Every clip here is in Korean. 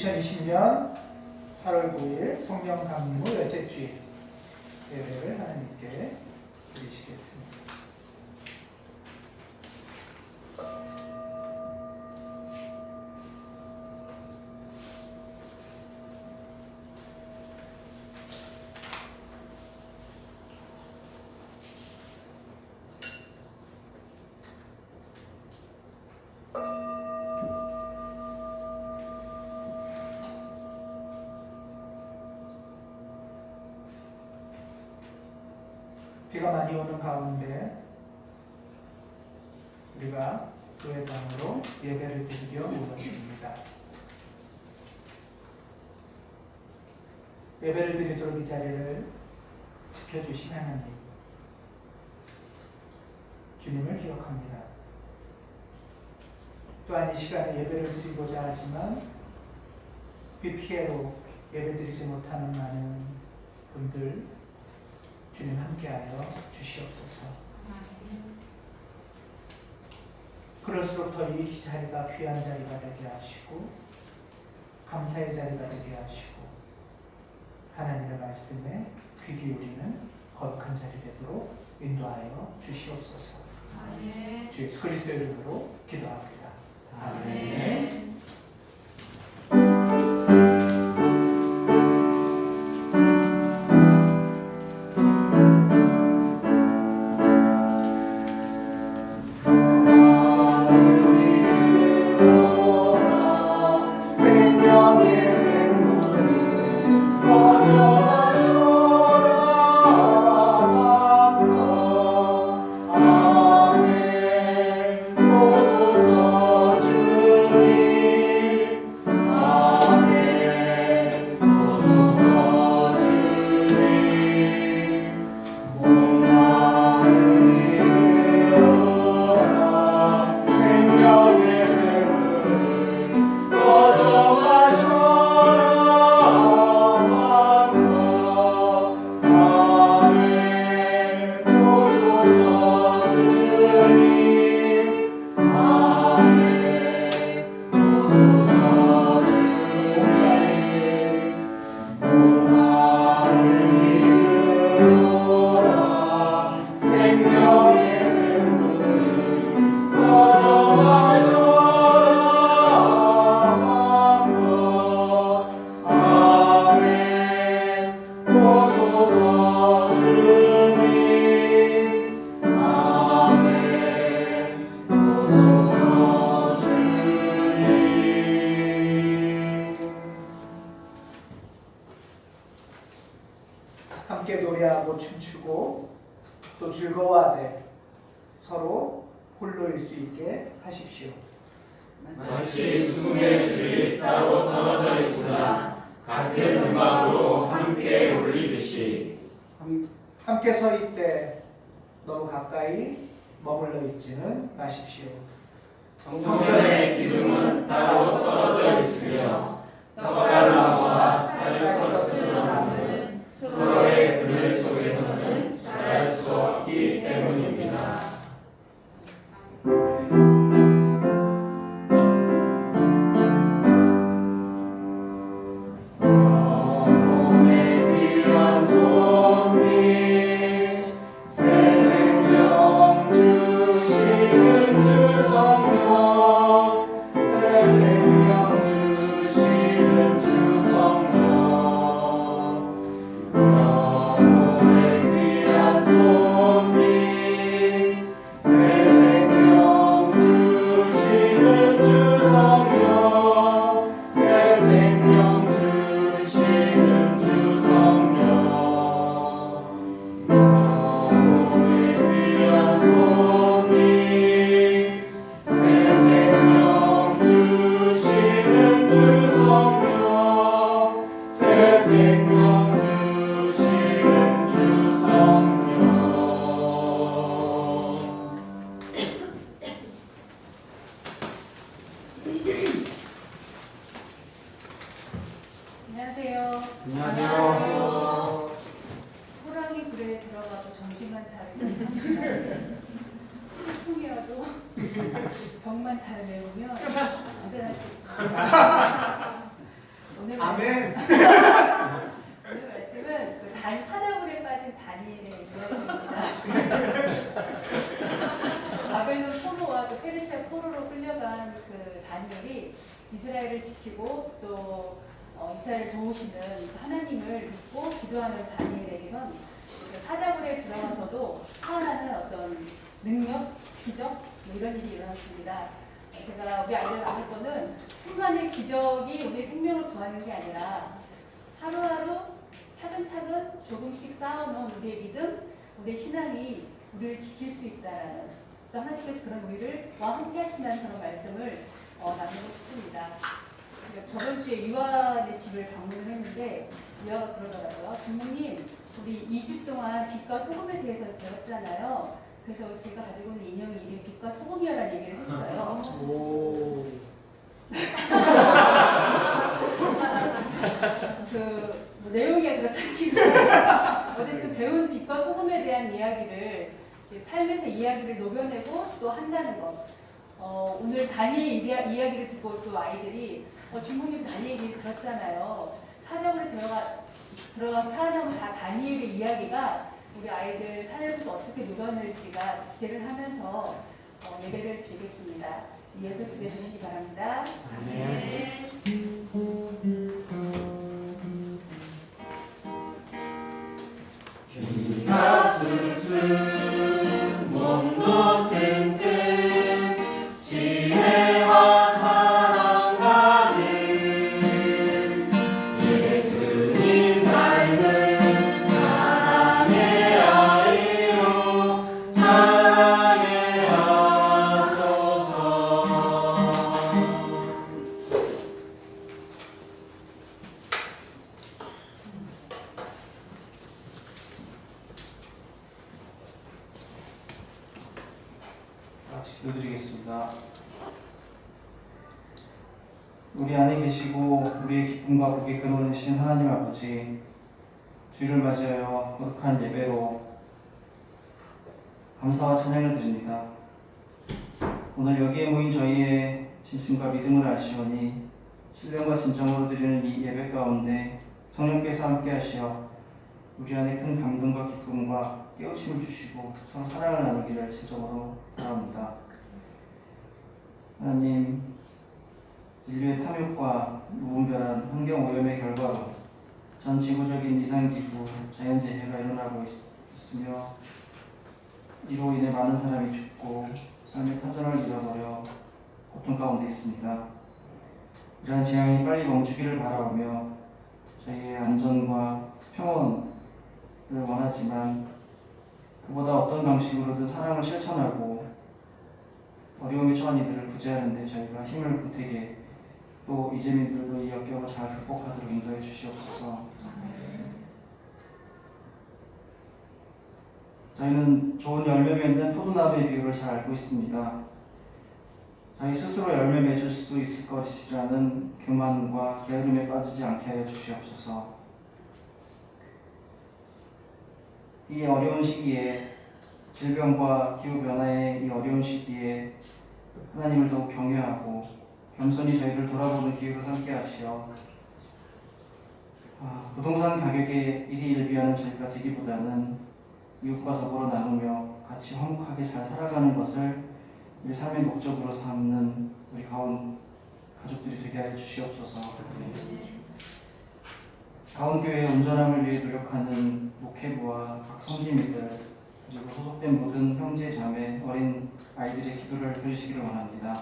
2020년 8월 9일 성령 강림 후 열째 주일 예배를 하나님께 드리시겠습니다. 비가 많이 오는 가운데 우리가 교회당으로 예배를 드리려 모였습니다. 예배를 드리도록 이 자리를 지켜주신 하나님, 주님을 기억합니다. 또한 이 시간에 예배를 드리고자 하지만 비 피해로 예배 드리지 못하는 많은 분들 주님 함께하여 주시옵소서. 그럴수록 더 이 자리가 귀한 자리가 되게 하시고 감사의 자리가 되게 하시고 하나님의 말씀에 귀 기울이는 거룩한 자리 되도록 인도하여 주시옵소서. 아멘. 주 예수 그리스도의 이름으로 기도합니다. 아멘. 함께 노래하고 춤추고 또 즐거워하되 서로 홀로일 수 있게 하십시오. 마치 수금의 줄이 따로 떨어져 있으나 같은 음악으로 함께 울리듯이 함께 서 있되 너무 가까이 머물러 있지는 마십시오. 성전의 기둥은 따로 떨어져 있으며 떡갈나무와 사르커스나무는 서로의 그늘 속에서는 자랄 수 없기 때문입니다. 주 안녕하세요. 안녕하세요. 호랑이 굴에 들어가도 정신만 차리면 풍이어도 병만 잘 메우면 안전할 수 있습니다. 오늘 아멘. 오늘 말씀은 그 사자굴에 빠진 다니엘의 이야기입니다. 바벨론 포로와 그 페르시아 포로로 끌려간 그 다니엘이 이스라엘을 지키고 또 이스라엘을 도우시는 하나님을 믿고 기도하는 다니엘에게선 사자굴에 들어가서도 살아나는 어떤 능력, 기적 뭐 이런 일이 일어났습니다. 제가 우리 아이들 나눌 거는 순간의 기적이 우리 생명을 구하는 게 아니라 하루하루 차근차근 조금씩 쌓아놓은 우리의 믿음, 우리의 신앙이 우리를 지킬 수 있다라는 또 하나님께서 그런 우리와 함께 하신다는 그런 말씀을 나누고 싶습니다. 저번 주에 유아의 집을 방문을 했는데 유아가 그러더라고요. 부모님, 우리 2주 동안 빛과 소금에 대해서 배웠잖아요. 그래서 제가 가지고 있는 인형이 이름이 빛과 소금이라는 얘기를 했어요. 오. 뭐 내용이 그렇다 치고 어쨌든 배운 빛과 소금에 대한 이야기를 삶에서 이야기를 녹여내고 또 한다는 것. 오늘 다니엘 이야기를 듣고 또 아이들이 주모님 다니엘 얘기 들었잖아요. 사자굴에 들어가서 살아남은 다니엘의 이야기가 우리 아이들 삶에서 어떻게 녹여낼지가 기대를 하면서 예배를 드리겠습니다. 이어서 기대해 주시기 바랍니다. 네. 비가 스스 몸도 튼튼 지혜와 사랑 가득 예수님 닮은 사랑의 아이로 자라게 하소서. 같이 기도드리겠습니다. 우리 안에 계시고 우리의 기쁨과 복이 근원이신 하나님 아버지, 주일을 맞이하여 거룩한 예배로 감사와 찬양을 드립니다. 오늘 여기에 모인 저희의 진심과 믿음을 아시오니 신령과 진정으로 드리는 이 예배 가운데 성령께서 함께 하시어 우리 안에 큰 감동과 기쁨과 깨우침을 주시고 서로 사랑을 나누기를 진정으로 바랍니다. 하나님, 인류의 탐욕과 무분별한 환경오염의 결과로 전 지구적인 이상기후, 자연재해가 일어나고 있으며 이로 인해 많은 사람이 죽고 삶의 터전을 잃어버려 고통 가운데 있습니다. 이러한 재앙이 빨리 멈추기를 바라오며 저희의 안전과 평온을 원하지만 그보다 어떤 방식으로든 사랑을 실천하고 어려움에 처한 이들을 구제하는 데 저희가 힘을 보태게 또 이재민들도 이 역경을 잘 극복하도록 인도해 주시옵소서. 저희는 좋은 열매 맺는 포도나무의 비유를 잘 알고 있습니다. 저희 스스로 열매 맺을 수 있을 것이라는 교만과 게으름에 빠지지 않게 하여 주시옵소서. 이 어려운 시기에, 질병과 기후변화의 이 어려운 시기에 하나님을 더욱 경외하고 겸손히 저희를 돌아보는 기회로 삼게 하시어 부동산 가격에 일희일비하는 저희가 되기보다는 이웃과 더불어 나누며 같이 화목하게 잘 살아가는 것을 우리 삶의 목적으로 삼는 우리 가족들이 되게 하여 주시옵소서. 가온교회의 온전함을 위해 노력하는 목회부와 각 성지민들 그리고 소속된 모든 형제, 자매, 어린 아이들의 기도를 들으시기를 원합니다.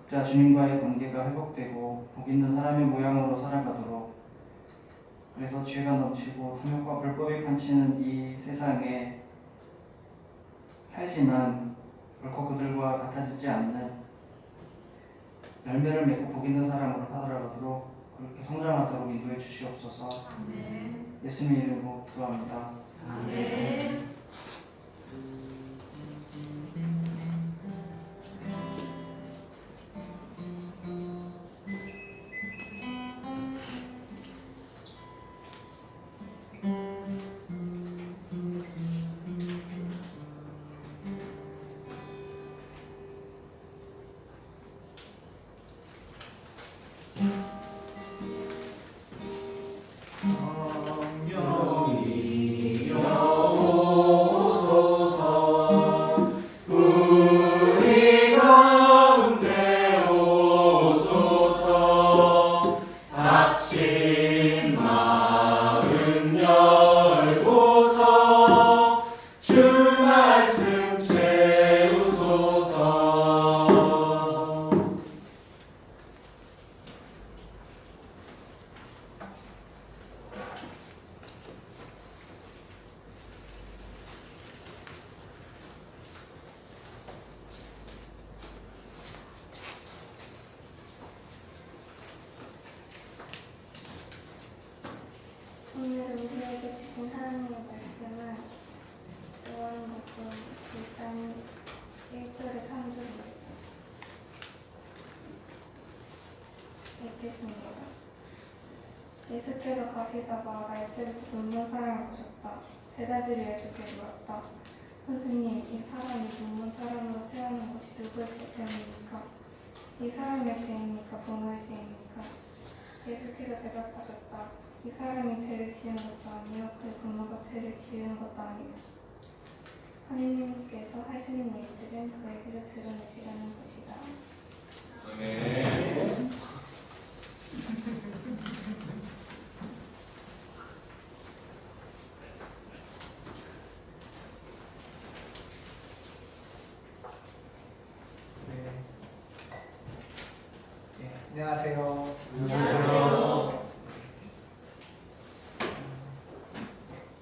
자, 주님과의 관계가 회복되고 복 있는 사람의 모양으로 살아가도록, 그래서 죄가 넘치고 탐욕과 불법이 판치는 이 세상에 살지만 결코 그들과 같아지지 않는 열매를 맺고 복 있는 사람으로 살아가도록 그렇게 성장하도록 인도해 주시옵소서. 예수님 이름으로 기도합니다. 아멘. 읽겠습니다. 예수께서 가시다가 날때부터 굶는 사람을 보셨다. 제자들이 예수께 물었다. 선생님, 이 사람이 굶는 사람으로 태어난 것이 누구의 때문입니까? 이 사람의 죄입니까? 부모의 죄입니까? 예수께서 대답하셨다. 이 사람이 죄를 지은 것도 아니요 그의 부모가 죄를 지은 것도 아니요 하느님께서 하시는 일들은 그에게서 드러내시려는 것이다. 아멘. 안녕하세요. 안녕하세요.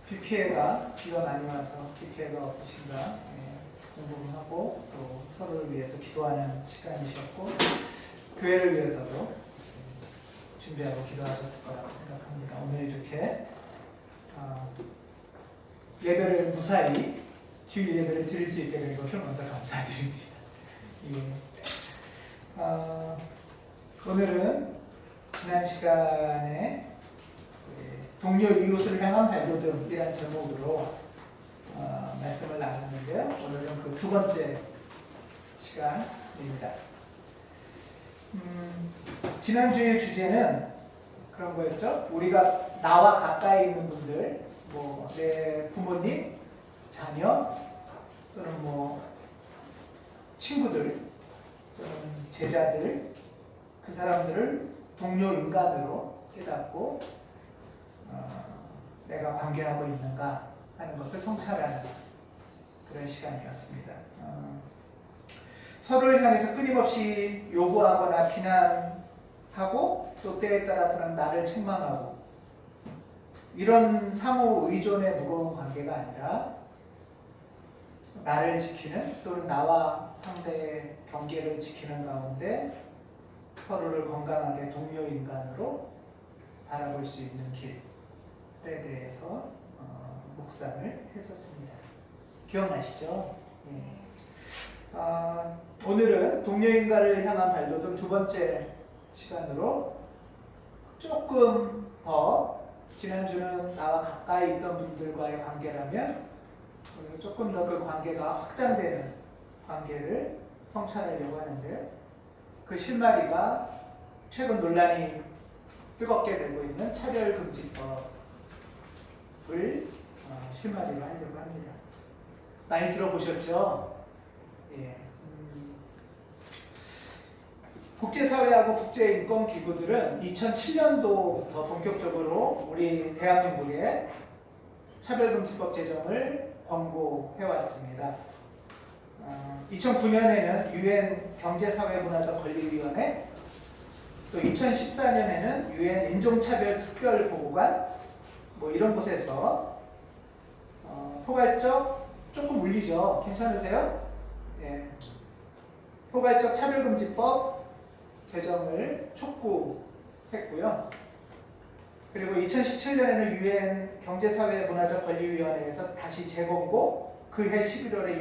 비 피해가 비가 많이 와서 비 피해가 없으신가 궁금하고 또 서로를 위해서 기도하는 시간이셨고 교회를 위해서도 준비하고 기도하셨을 거라고 생각합니다. 오늘 이렇게 예배를 무사히 주일 예배를 드릴 수 있게 된 것을 먼저 감사드립니다. 오늘은 지난 시간에 동료 이웃을 향한 발돋움이라는 제목으로 말씀을 나눴는데요. 오늘은 그 두 번째 시간입니다. 지난 주일 주제는 그런 거였죠. 우리가 나와 가까이 있는 분들, 뭐 내 부모님, 자녀 또는 뭐 친구들 또는 제자들 그 사람들을 동료 인간으로 깨닫고 내가 관계하고 있는가 하는 것을 성찰하는 그런 시간이었습니다. 서로를 향해서 끊임없이 요구하거나 비난하고 또 때에 따라서는 나를 책망하고 이런 상호 의존의 무거운 관계가 아니라 나를 지키는 또는 나와 상대의 경계를 지키는 가운데 서로를 건강하게 동료 인간으로 바라볼 수 있는 길에 대해서 묵상을 했었습니다. 기억나시죠? 오늘은 동료 인간을 향한 발돋움 두 번째 시간으로 조금 더 지난주는 나와 가까이 있던 분들과의 관계라면 오늘 조금 더 그 관계가 확장되는 관계를 성찰하려고 하는데요. 그 실마리가 최근 논란이 뜨겁게 되고 있는 차별금지법을 실마리로 하려고 합니다. 많이 들어보셨죠? 예. 국제사회하고 국제인권기구들은 2007년도부터 본격적으로 우리 대한민국에 차별금지법 제정을 권고해왔습니다. 2009년에는 UN 경제사회문화적 권리위원회, 또 2014년에는 UN 인종차별특별보호관 뭐 이런 곳에서 포괄적 조금 울리죠? 괜찮으세요? 예. 포괄적 차별금지법 제정을 촉구했고요. 그리고 2017년에는 UN 경제사회문화적 권리위원회에서 다시 재권고 그해 11월에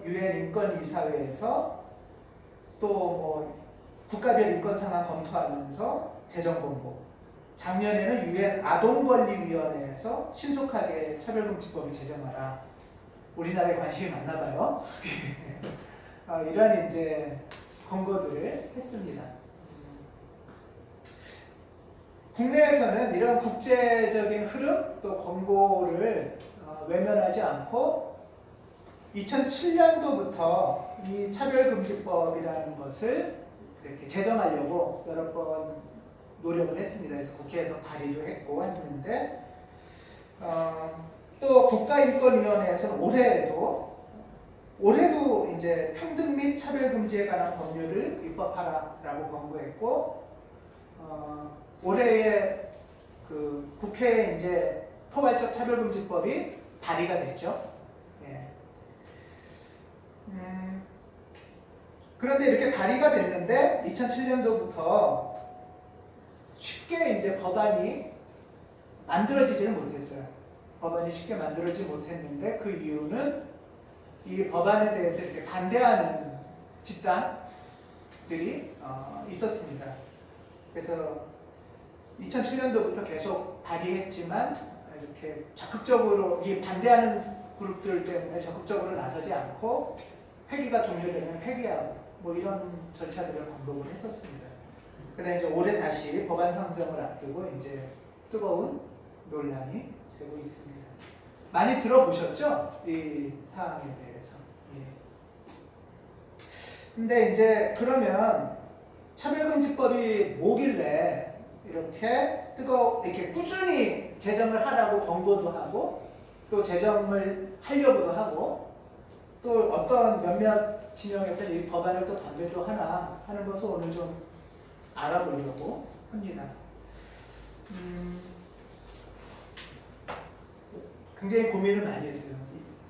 UN 인권이사회에서 또 뭐 국가별 인권 상황 검토하면서 재정 공고. 작년에는 UN 아동권리위원회에서 신속하게 차별금지법을 제정하라. 우리나라에 관심이 많나 봐요. 이런 이제 권고들을 했습니다. 국내에서는 이런 국제적인 흐름 또 권고를 외면하지 않고 2007년도부터 이 차별금지법이라는 것을 이렇게 제정하려고 여러 번 노력을 했습니다. 그래서 국회에서 발의도 했고 했는데 또 국가인권위원회에서는 올해도 이제 평등 및 차별금지에 관한 법률을 입법하라라고 권고했고 올해에 그 국회에 이제 포괄적 차별금지법이 발의가 됐죠. 예. 그런데 이렇게 발의가 됐는데 2007년도부터 쉽게 이제 법안이 만들어지지는 못했어요. 법안이 쉽게 만들어지지 못했는데 그 이유는 이 법안에 대해서 이렇게 반대하는 집단들이 있었습니다. 그래서 2007년도부터 계속 발의했지만 이렇게 적극적으로 이 반대하는 그룹들 때문에 적극적으로 나서지 않고 회기가 종료되면 폐기하고 뭐 이런 절차들을 반복을 했었습니다. 그다음에 이제 올해 다시 법안 상정을 앞두고 이제 뜨거운 논란이 되고 있습니다. 많이 들어보셨죠? 이 사항에 대해서. 예. 근데 이제 그러면 차별금지법이 뭐길래 이렇게 꾸준히 제정을 하라고 권고도 하고 또 제정을 하려고도 하고 또 어떤 몇몇 진영에서 이 법안을 또 반대도 하나 하는 것을 오늘 좀 알아보려고 합니다. 굉장히 고민을 많이 했어요.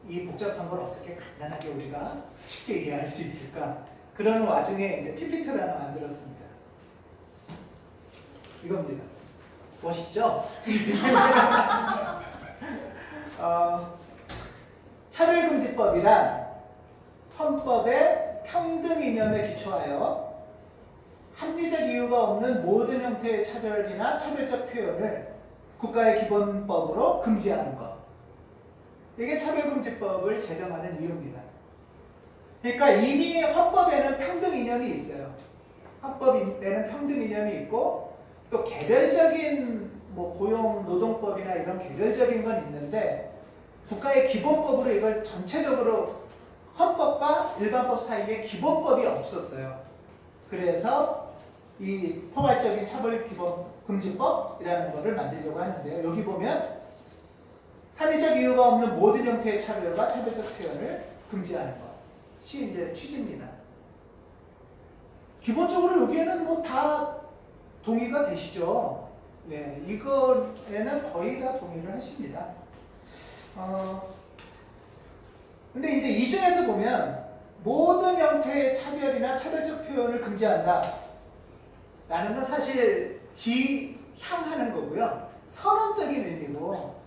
이 복잡한 걸 어떻게 간단하게 우리가 쉽게 이해할 수 있을까? 그런 와중에 이제 PPT를 하나 만들었습니다. 이겁니다. 멋있죠? 차별금지법이란 헌법의 평등 이념에 기초하여 합리적 이유가 없는 모든 형태의 차별이나 차별적 표현을 국가의 기본법으로 금지하는 것. 이게 차별금지법을 제정하는 이유입니다. 그러니까 이미 헌법에는 평등 이념이 있어요. 헌법에는 평등 이념이 있고 또 개별적인 뭐 고용 노동법이나 이런 개별적인 건 있는데 국가의 기본법으로 이걸 전체적으로 헌법과 일반법 사이에 기본법이 없었어요. 그래서 이 포괄적인 차별금지법이라는 것을 만들려고 하는데요. 여기 보면 합리적 이유가 없는 모든 형태의 차별과 차별적 표현을 금지하는 것이 이제 취지입니다. 기본적으로 여기에는 뭐 다 동의가 되시죠? 네, 이거에는 거의 다 동의를 하십니다. 근데 이제 이 중에서 보면 모든 형태의 차별이나 차별적 표현을 금지한다 라는 건 사실 지향하는 거고요. 선언적인 의미고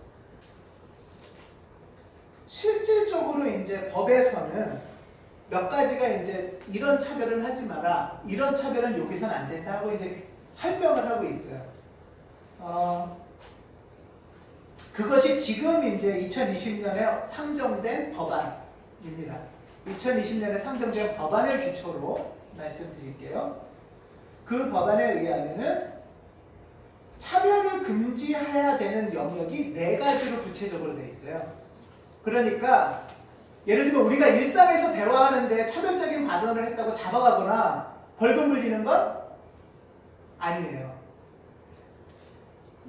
실질적으로 이제 법에서는 몇 가지가 이제 이런 차별을 하지 마라, 이런 차별은 여기서는 안 된다 하고 이제 설명을 하고 있어요. 그것이 지금 이제 2020년에 상정된 법안입니다. 2020년에 상정된 법안을 기초로 말씀드릴게요. 그 법안에 의하면은 차별을 금지해야 되는 영역이 4가지로 구체적으로 되어 있어요. 그러니까 예를 들면 우리가 일상에서 대화하는데 차별적인 발언을 했다고 잡아가거나 벌금 물리는 건 아니에요.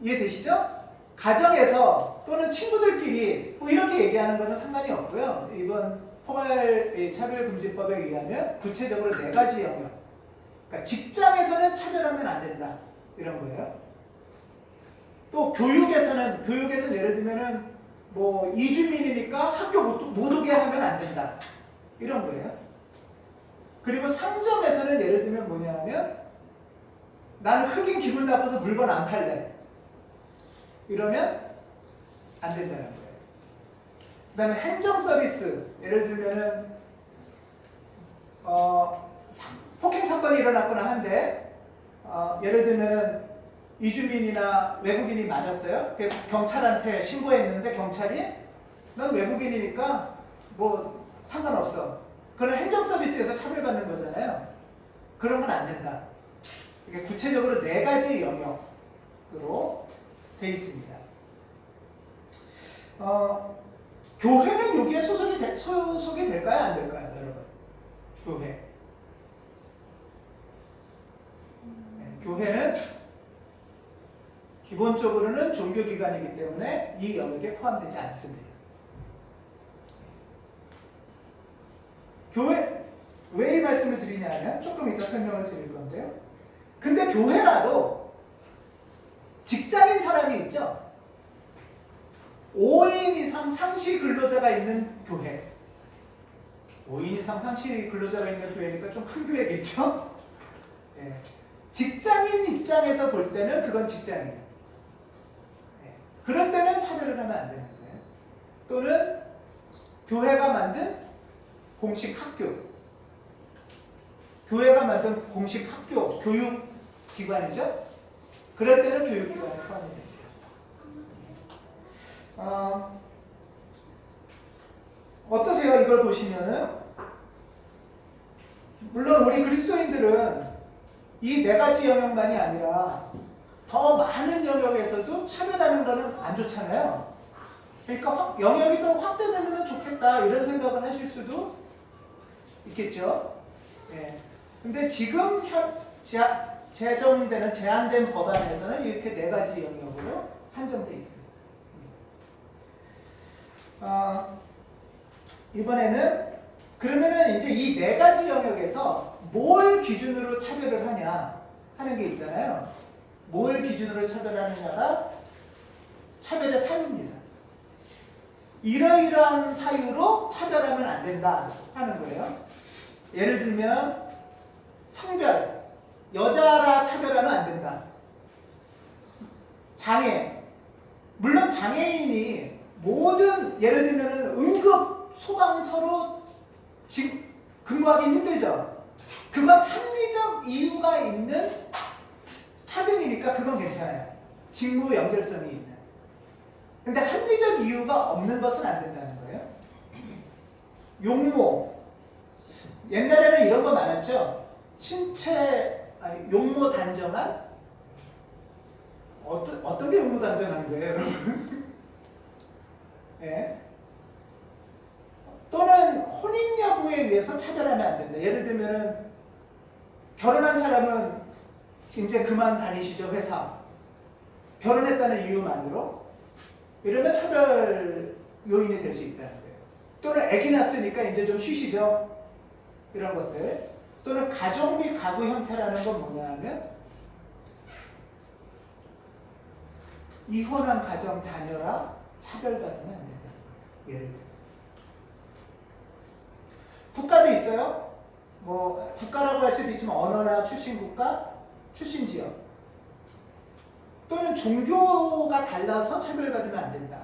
이해되시죠? 가정에서 또는 친구들끼리 뭐 이렇게 얘기하는 거는 상관이 없고요. 이번 차별금지법에 의하면 구체적으로 4가지 영역. 그러니까 직장에서는 차별하면 안 된다. 이런 거예요. 또 교육에서는 예를 들면은 뭐 이주민이니까 학교 못 오게 하면 안 된다. 이런 거예요. 그리고 상점에서는 예를 들면 뭐냐면 나는 흑인 기분 나빠서 물건 안 팔래. 이러면 안 된다는 거예요. 그 다음에 행정 서비스, 예를 들면은 폭행 사건이 일어났거나 한데 예를 들면은 이주민이나 외국인이 맞았어요. 그래서 경찰한테 신고했는데 경찰이 넌 외국인이니까 뭐 상관없어. 그건 행정 서비스에서 차별받는 거잖아요. 그런 건 안 된다. 이게 구체적으로 4가지 영역으로 돼 있습니다. 교회는 여기에 소속이 될까요? 안 될까요? 여러분? 교회. 네, 교회는 기본적으로는 종교기관이기 때문에 이 영역에 포함되지 않습니다. 교회, 왜 이 말씀을 드리냐면 조금 이따 설명을 드릴 건데요. 근데 교회라도 직장인 사람이 있죠? 5인 이상 상시 근로자가 있는 교회. 5인 이상 상시 근로자가 있는 교회니까 좀 큰 교회겠죠? 네. 직장인 입장에서 볼 때는 그건 직장이에요. 네. 그럴 때는 차별을 하면 안 되는 거예요. 또는 교회가 만든 공식 학교. 교회가 만든 공식 학교, 교육 기관이죠. 그럴 때는 교육기관에 포함이 됩니다. 어떠세요? 이걸 보시면은 물론 우리 그리스도인들은 이 네 가지 영역만이 아니라 더 많은 영역에서도 차별하는 거는 안 좋잖아요. 그러니까 영역이 더 확대되면 좋겠다 이런 생각을 하실 수도 있겠죠. 예. 근데 지금 제정되는 제한된 법안에서는 이렇게 네 가지 영역으로 한정되어 있습니다. 이번에는 그러면은 이제 이 네 가지 영역에서 뭘 기준으로 차별을 하냐 하는 게 있잖아요. 뭘 기준으로 차별하느냐가 차별의 사유입니다. 이러이러한 사유로 차별하면 안 된다 하는 거예요. 예를 들면 성별, 여자라 차별하면 안 된다. 장애, 물론 장애인이 모든 예를 들면 응급 소방서로 근무하기 힘들죠. 그건 합리적 이유가 있는 차등이니까 그건 괜찮아요. 직무 연결성이 있는. 근데 합리적 이유가 없는 것은 안 된다는 거예요. 용모, 옛날에는 이런 거 많았죠. 용모 단정한? 어떤 게 용모 단정한 거예요, 여러분? 예. 또는 혼인 여부에 의해서 차별하면 안 된다. 예를 들면은 결혼한 사람은 이제 그만 다니시죠, 회사. 결혼했다는 이유만으로 이러면 차별 요인이 될 수 있다는 거예요. 또는 아기 낳았으니까 이제 좀 쉬시죠. 이런 것들. 또는 가족 및 가구 형태라는 건 뭐냐 하면 이혼한 가정 자녀라 차별받으면 안 된다는 거예요. 예를 들어. 국가도 있어요. 뭐 국가라고 할 수도 있지만 언어나 출신 국가, 출신 지역 또는 종교가 달라서 차별받으면 안 된다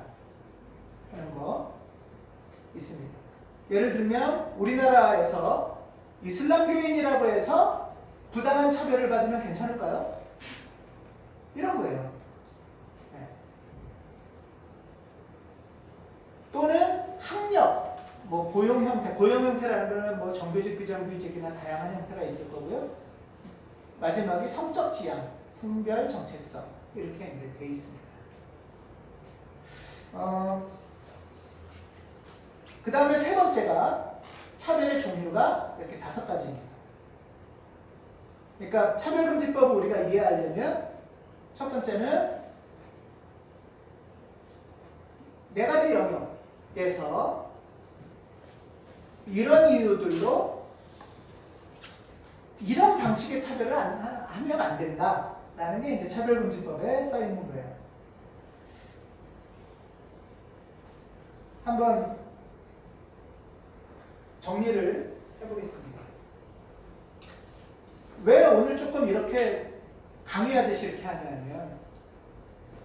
하는 거 있습니다. 예를 들면 우리나라에서 이슬람교인이라고 해서 부당한 차별을 받으면 괜찮을까요? 이런 거예요. 네. 또는 학력, 뭐 고용 형태라는 거는 뭐 정규직, 비정규직이나 다양한 형태가 있을 거고요. 마지막이 성적 지향, 성별 정체성 이렇게 돼 있습니다. 그 다음에 세 번째가 차별의 종류가 이렇게 5가지입니다. 그러니까 차별금지법을 우리가 이해하려면 첫 번째는 4가지 영역에서 이런 이유들로 이런 방식의 차별을 하면 안 된다라는 게 이제 차별금지법에 써 있는 거예요. 한번 정리를 해보겠습니다. 왜 오늘 조금 이렇게 강의하듯이 이렇게 하냐면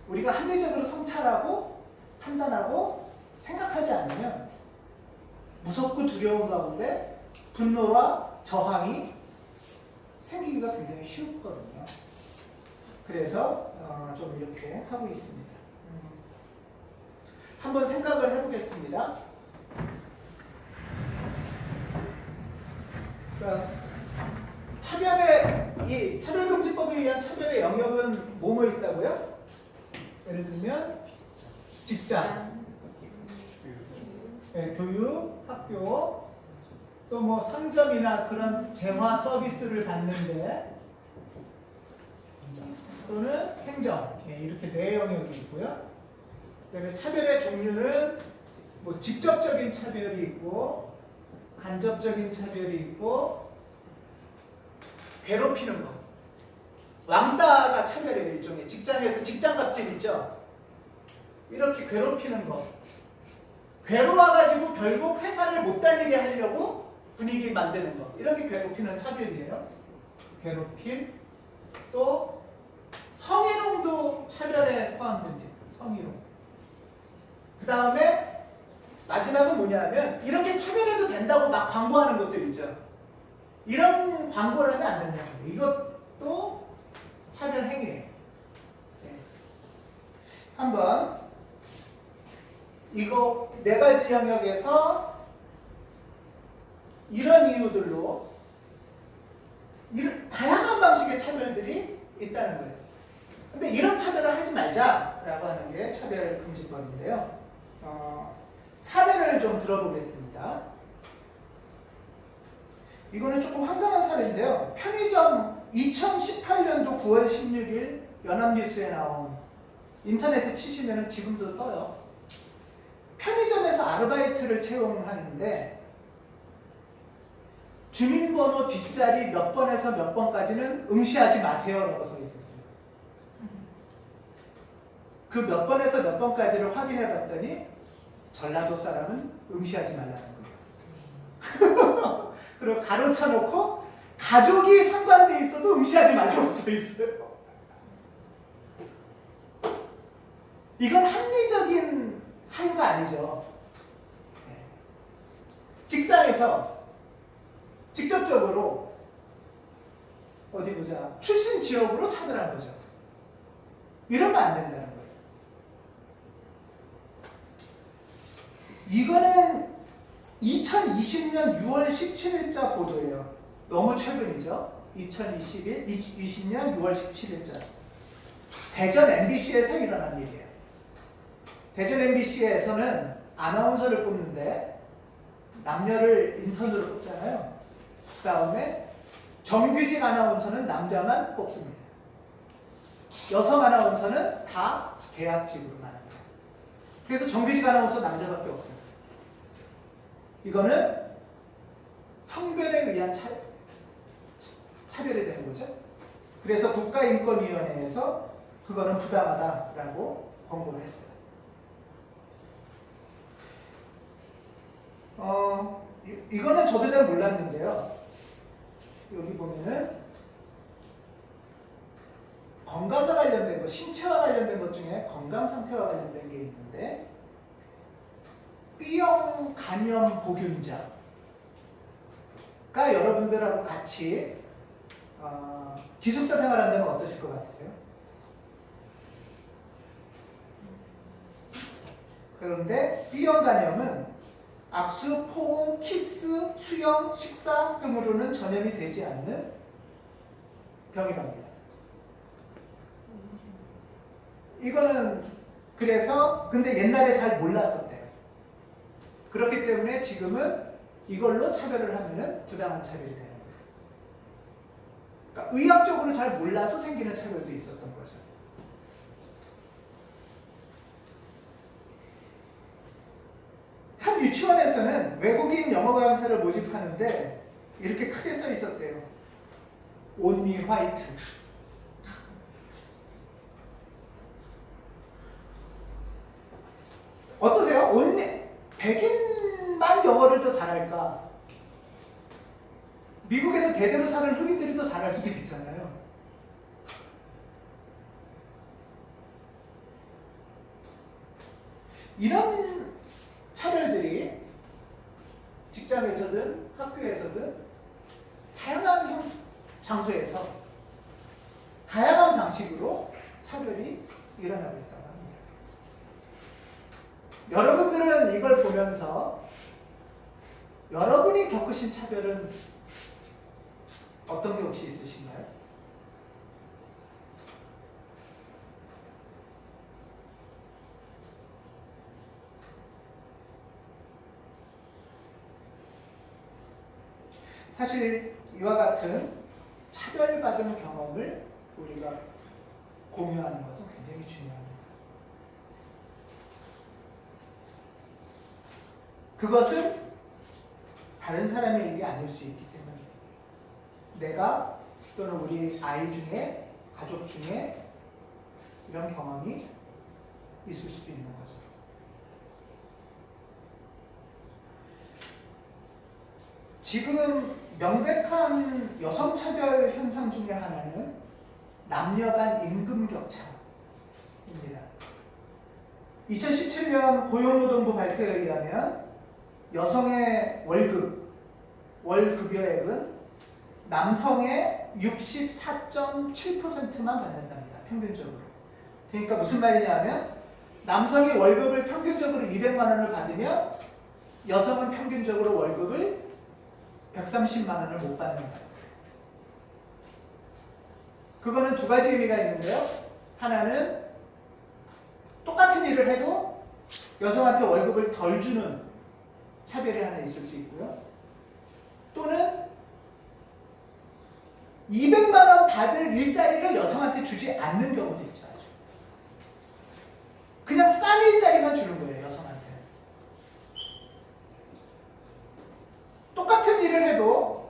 우리가 합리적으로 성찰하고 판단하고 생각하지 않으면 무섭고 두려운 가운데 분노와 저항이 생기기가 굉장히 쉽거든요. 그래서 좀 이렇게 하고 있습니다. 한번 생각을 해보겠습니다. 그러니까 이 차별금지법에 의한 차별의 영역은 뭐뭐 있다고요? 예를 들면 직장, 네, 교육, 학교, 또 뭐 상점이나 그런 재화 서비스를 받는데 또는 행정, 네, 이렇게 4영역이 있고요. 그다음에 차별의 종류는 뭐 직접적인 차별이 있고 간접적인 차별이 있고 괴롭히는 거. 왕따가 차별이에요. 일종의 직장에서 직장갑질 있죠. 이렇게 괴롭히는 거. 괴로워가지고 결국 회사를 못 다니게 하려고 분위기 만드는 거. 이런 게 괴롭히는 차별이에요. 괴롭힘. 또 성희롱도 차별에 포함됩니다. 성희롱. 그 다음에 마지막은 뭐냐면 이렇게 차별해도 된다고 막 광고하는 것들 있죠. 이런 광고를 하면 안 된다는 거예요. 이것도 차별 행위예요. 네. 한번 이거 네 가지 영역에서 이런 이유들로 다양한 방식의 차별들이 있다는 거예요. 근데 이런 차별을 하지 말자라고 하는 게 차별금지법인데요. 사례를 좀 들어보겠습니다. 이거는 조금 황당한 사례인데요. 편의점 2018년도 9월 16일 연합뉴스에 나온, 인터넷에 치시면 지금도 떠요. 편의점에서 아르바이트를 채용하는데 주민번호 뒷자리 몇 번에서 몇 번까지는 응시하지 마세요라고 써 있었어요. 그 몇 번에서 몇 번까지를 확인해 봤더니 전라도 사람은 응시하지 말라는 거예요. 그리고 가로쳐 놓고 가족이 상관돼 있어도 응시하지 말라고 써 있어요. 이건 합리적인 사유가 아니죠. 직장에서 직접적으로 어디 보자, 출신 지역으로 차별한 거죠. 이러면 안 된다는 거예요. 이거는 2020년 6월 17일자 보도예요. 너무 최근이죠. 2020년 6월 17일자. 대전 MBC에서 일어난 일이에요. 대전 MBC에서는 아나운서를 뽑는데 남녀를 인턴으로 뽑잖아요. 그 다음에 정규직 아나운서는 남자만 뽑습니다. 여성 아나운서는 다 계약직으로만 합니다. 그래서 정규직 아나운서 남자밖에 없어요. 이거는 성별에 의한 차별이 되는 거죠. 그래서 국가인권위원회에서 그거는 부당하다라고 권고를 했어요. 이거는 저도 잘 몰랐는데요. 여기 보면은 건강과 관련된 것, 신체와 관련된 것 중에 건강 상태와 관련된 게 있는데, B형 감염 보균자가 여러분들하고 같이 기숙사 생활한다면 어떠실 것 같으세요? 그런데 B형 감염은 악수, 포옹, 키스, 수영, 식사 등으로는 전염이 되지 않는 병이랍니다. 이거는 그래서 근데 옛날에 잘 몰랐었대요. 그렇기 때문에 지금은 이걸로 차별을 하면은 부당한 차별이 되는 거예요. 그러니까 의학적으로 잘 몰라서 생기는 차별도 있었던 거죠. 한 유치원에서는 외국인 영어 강사를 모집하는데 이렇게 크게 써 있었대요. Only white. 어떠세요? 백인만 영어를 더 잘할까? 미국에서 대대로 사는 흑인들이 더 잘할 수도 있잖아요. 이런 차별들이 직장에서든 학교에서든 다양한 장소에서 다양한 방식으로 차별이 일어나고 있다고 합니다. 여러분들은 이걸 보면서 여러분이 겪으신 차별은 어떤 게 혹시 있으신가요? 사실 이와 같은 차별받은 경험을 우리가 공유하는 것은 굉장히 중요합니다. 그것은 다른 사람의 일이 아닐 수 있기 때문에 내가 또는 우리 아이 중에, 가족 중에 이런 경험이 있을 수도 있는 거죠. 지금 명백한 여성차별 현상 중에 하나는 남녀 간 임금 격차입니다. 2017년 고용노동부 발표에 의하면 여성의 월급여액은 남성의 64.7%만 받는답니다. 평균적으로. 그러니까 무슨 말이냐면 남성이 월급을 평균적으로 200만 원을 받으면 여성은 평균적으로 월급을 130만 원을 못 받는 거예요. 그거는 두 가지 의미가 있는데요. 하나는 똑같은 일을 해도 여성한테 월급을 덜 주는 차별이 하나 있을 수 있고요. 또는 200만 원 받을 일자리를 여성한테 주지 않는 경우도 있죠. 아주. 그냥 싼 일자리만 주는 거예요. 여성한테. 똑같은 일을 해도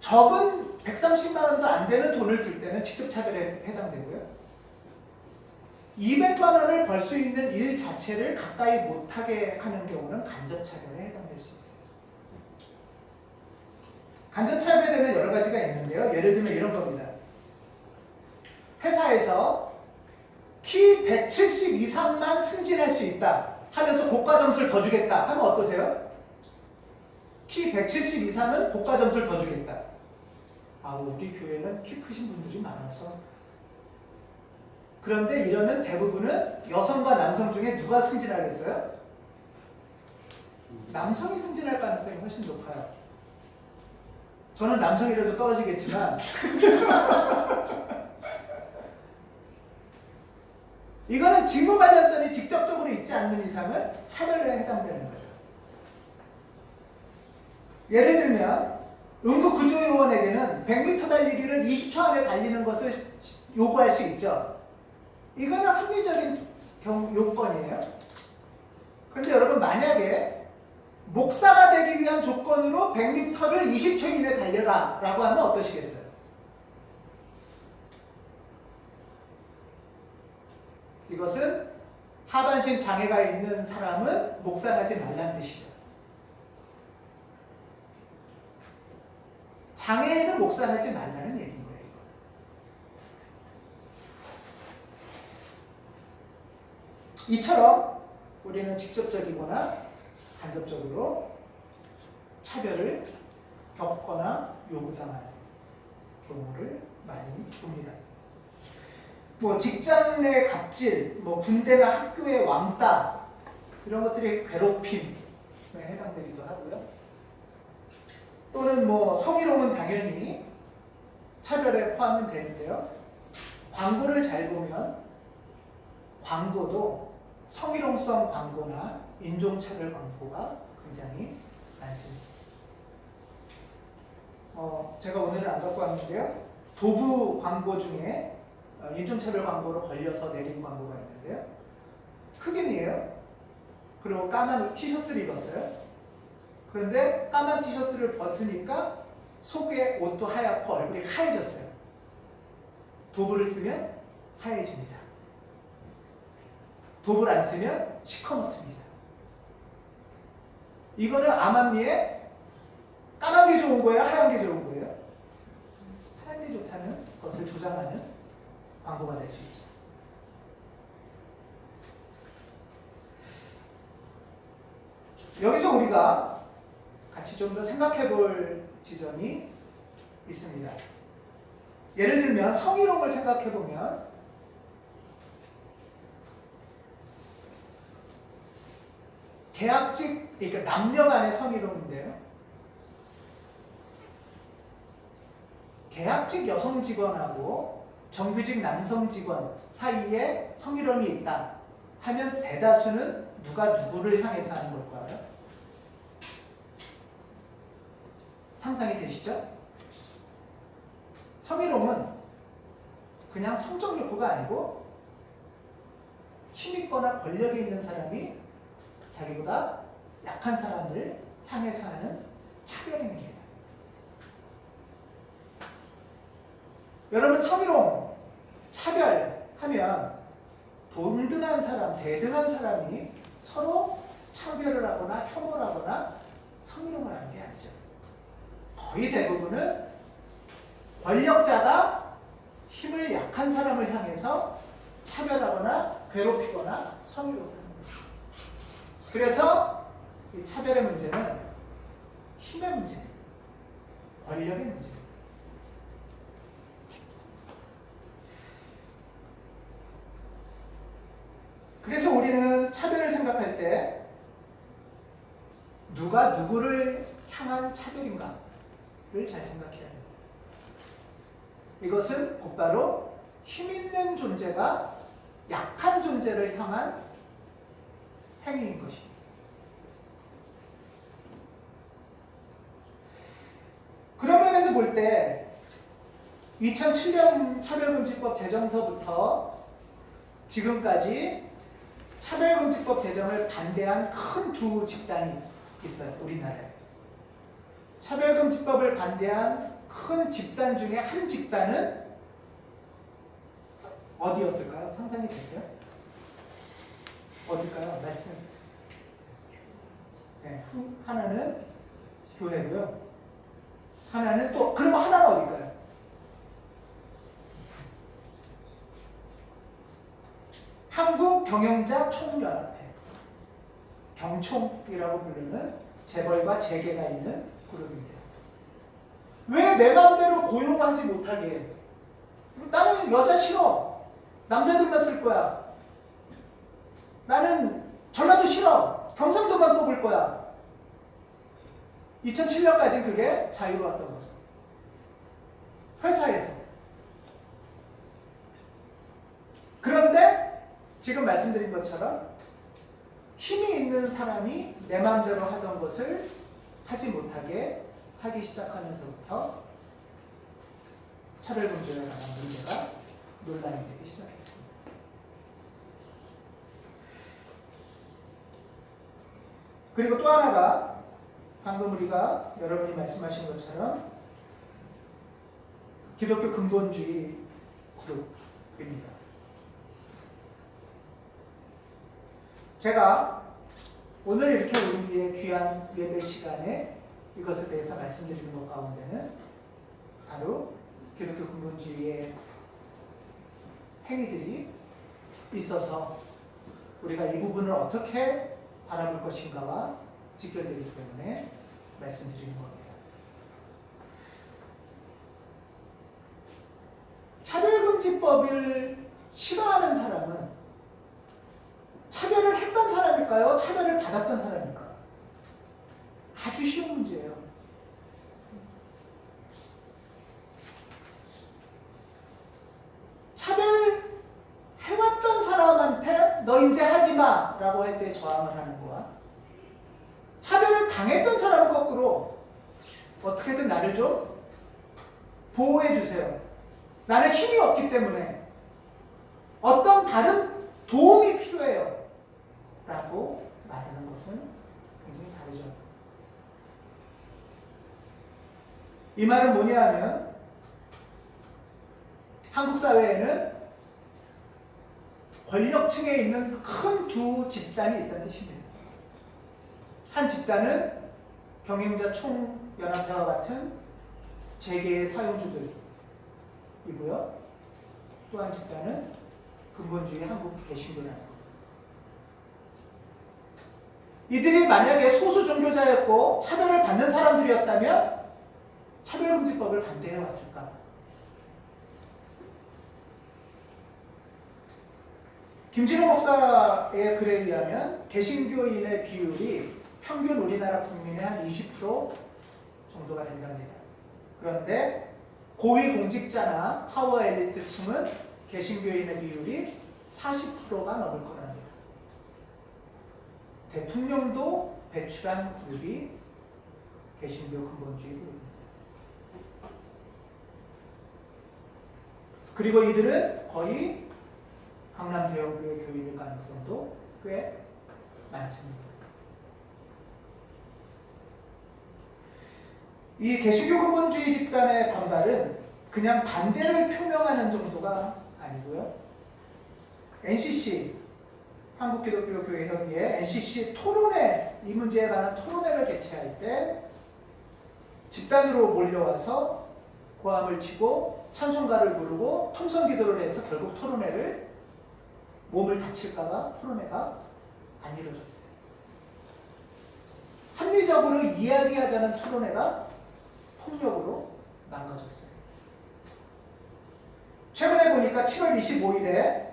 적은 130만 원도 안 되는 돈을 줄 때는 직접 차별에 해당되고요. 200만 원을 벌 수 있는 일 자체를 가까이 못하게 하는 경우는 간접 차별에 해당될 수 있어요. 간접 차별에는 여러 가지가 있는데요. 예를 들면 이런 겁니다. 회사에서 키 170 이상만 승진할 수 있다 하면서 고가 점수를 더 주겠다 하면 어떠세요? 키 170 이상은 고가 점수를 더 주겠다. 아, 우리 교회는 키 크신 분들이 많아서. 그런데 이러면 대부분은 여성과 남성 중에 누가 승진하겠어요? 남성이 승진할 가능성이 훨씬 높아요. 저는 남성이라도 떨어지겠지만 이거는 직무 관련성이 직접적으로 있지 않는 이상은 차별에 해당되는 거죠. 예를 들면 응급구조요원에게는 100m 달리기를 20초 안에 달리는 것을 요구할 수 있죠. 이거는 합리적인 요건이에요. 그런데 여러분 만약에 목사가 되기 위한 조건으로 100m를 20초 이내에 달려라 라고 하면 어떠시겠어요? 이것은 하반신 장애가 있는 사람은 목사하지 말라는 뜻이죠. 장애인은 목사하지 말라는 얘기인 거예요. 이처럼 우리는 직접적이거나 간접적으로 차별을 겪거나 요구당하는 경우를 많이 봅니다. 뭐 직장 내 갑질, 뭐 군대나 학교의 왕따 이런 것들이 괴롭힘에 해당되기도 하고요. 또는 뭐 성희롱은 당연히 차별에 포함이 되는데요. 광고를 잘 보면 광고도 성희롱성 광고나 인종차별 광고가 굉장히 많습니다. 제가 오늘은 안 갖고 왔는데요. 도구 광고 중에 인종차별 광고로 걸려서 내린 광고가 있는데요. 흑인이에요. 그리고 까만 티셔츠를 입었어요. 그런데 까만 티셔츠를 벗으니까 속에 옷도 하얗고 얼굴이 하얘졌어요. 도구를 쓰면 하얘집니다. 도구를 안 쓰면 시커멓습니다. 이거는 암암리에 까만 게 좋은 거예요? 하얀 게 좋은 거예요? 하얀 게 좋다는 것을 조장하는 광고가 될 수 있죠. 여기서 우리가 같이 좀 더 생각해 볼 지점이 있습니다. 예를 들면 성희롱을 생각해 보면 계약직, 그러니까 남녀 간의 성희롱인데요. 계약직 여성 직원하고 정규직 남성 직원 사이에 성희롱이 있다 하면 대다수는 누가 누구를 향해서 하는 걸까요? 상상이 되시죠? 성희롱은 그냥 성적 욕구가 아니고 힘있거나 권력이 있는 사람이 자기보다 약한 사람을 향해서 하는 차별행위입니다. 여러분 성희롱, 차별하면 동등한 사람, 대등한 사람이 서로 차별을 하거나 혐오를 하거나 성희롱을 하는 게 아니죠. 거의 대부분은 권력자가 힘을 약한 사람을 향해서 차별하거나 괴롭히거나 성희롱을 합니다. 그래서 이 차별의 문제는 힘의 문제입니다. 권력의 문제입니다. 그래서 우리는 차별을 생각할 때 누가 누구를 향한 차별인가를 잘 생각해야 합니다. 이것은 곧바로 힘 있는 존재가 약한 존재를 향한 행위인 것입니다. 그런 면에서 볼 때 2007년 차별금지법 제정서부터 지금까지 차별금지법 제정을 반대한 큰 두 집단이 있어요. 우리나라에. 차별금지법을 반대한 큰 집단 중에 한 집단은 어디였을까요? 상상이 되세요? 어딜까요? 말씀해 주세요. 네, 하나는 교회고요. 하나는 또, 그러면 하나는 어딜까요? 한국경영자 총연합회, 경총이라고 부르는 재벌과 재계가 있는 그룹입니다. 왜 내 마음대로 고용하지 못하게 해요? 나는 여자 싫어. 남자들만 쓸 거야. 나는 전라도 싫어. 경상도만 뽑을 거야. 2007년까지 그게 자유로웠던 거죠. 회사에서. 그런데 지금 말씀드린 것처럼 힘이 있는 사람이 내 마음대로 하던 것을 하지 못하게 하기 시작하면서부터 차별금지에 관한 문제가 논란이 되기 시작했습니다. 그리고 또 하나가 방금 우리가 여러분이 말씀하신 것처럼 기독교 근본주의 그룹입니다. 제가 오늘 이렇게 우리의 귀한 예배 시간에 이것에 대해서 말씀드리는 것 가운데는 바로 기독교 근본주의의 행위들이 있어서 우리가 이 부분을 어떻게 바라볼 것인가와 직결되기 때문에 말씀드리는 겁니다. 차별금지법을 싫어하는 사람은 차별을 했던 사람일까요? 차별을 받았던 사람일까요? 아주 쉬운 문제예요. 차별해왔던 사람한테 너 이제 하지마 라고 할 때 저항을 하는 거와 차별을 당했던 사람은 거꾸로 어떻게든 나를 좀 보호해주세요. 나는 힘이 없기 때문에 어떤 다른 도움이 필요해요 라고 말하는 것은 굉장히 다르죠. 이 말은 뭐냐 하면 한국 사회에는 권력층에 있는 큰 두 집단이 있다는 뜻입니다. 한 집단은 경영자 총연합회와 같은 재계의 사용주들이고요. 또 한 집단은 근본주의 한국 개신교라는 것. 이들이 만약에 소수 종교자였고 차별을 받는 사람들이었다면 차별금지법을 반대해 왔을까? 김진호 목사의 글에 의하면 개신교인의 비율이 평균 우리나라 국민의 한 20% 정도가 된답니다. 그런데 고위공직자나 파워 엘리트층은 개신교인의 비율이 40%가 넘을 거랍니다. 대통령도 배출한 그룹이 개신교 근본주의 그룹입니다. 그리고 이들은 거의 강남대형교회 교인일 가능성도 꽤 많습니다. 이 개신교 근본주의 집단의 반발은 그냥 반대를 표명하는 정도가 아니고요. NCC, 한국기독교교회협의회 NCC 토론회, 이 문제에 관한 토론회를 개최할 때 집단으로 몰려와서 고함을 치고 찬송가를 부르고 통성기도를 해서 결국 토론회를 몸을 다칠까봐 토론회가 안 이루어졌어요. 합리적으로 이야기하자는 토론회가 폭력으로 망가졌어요. 최근에 보니까 7월 25일에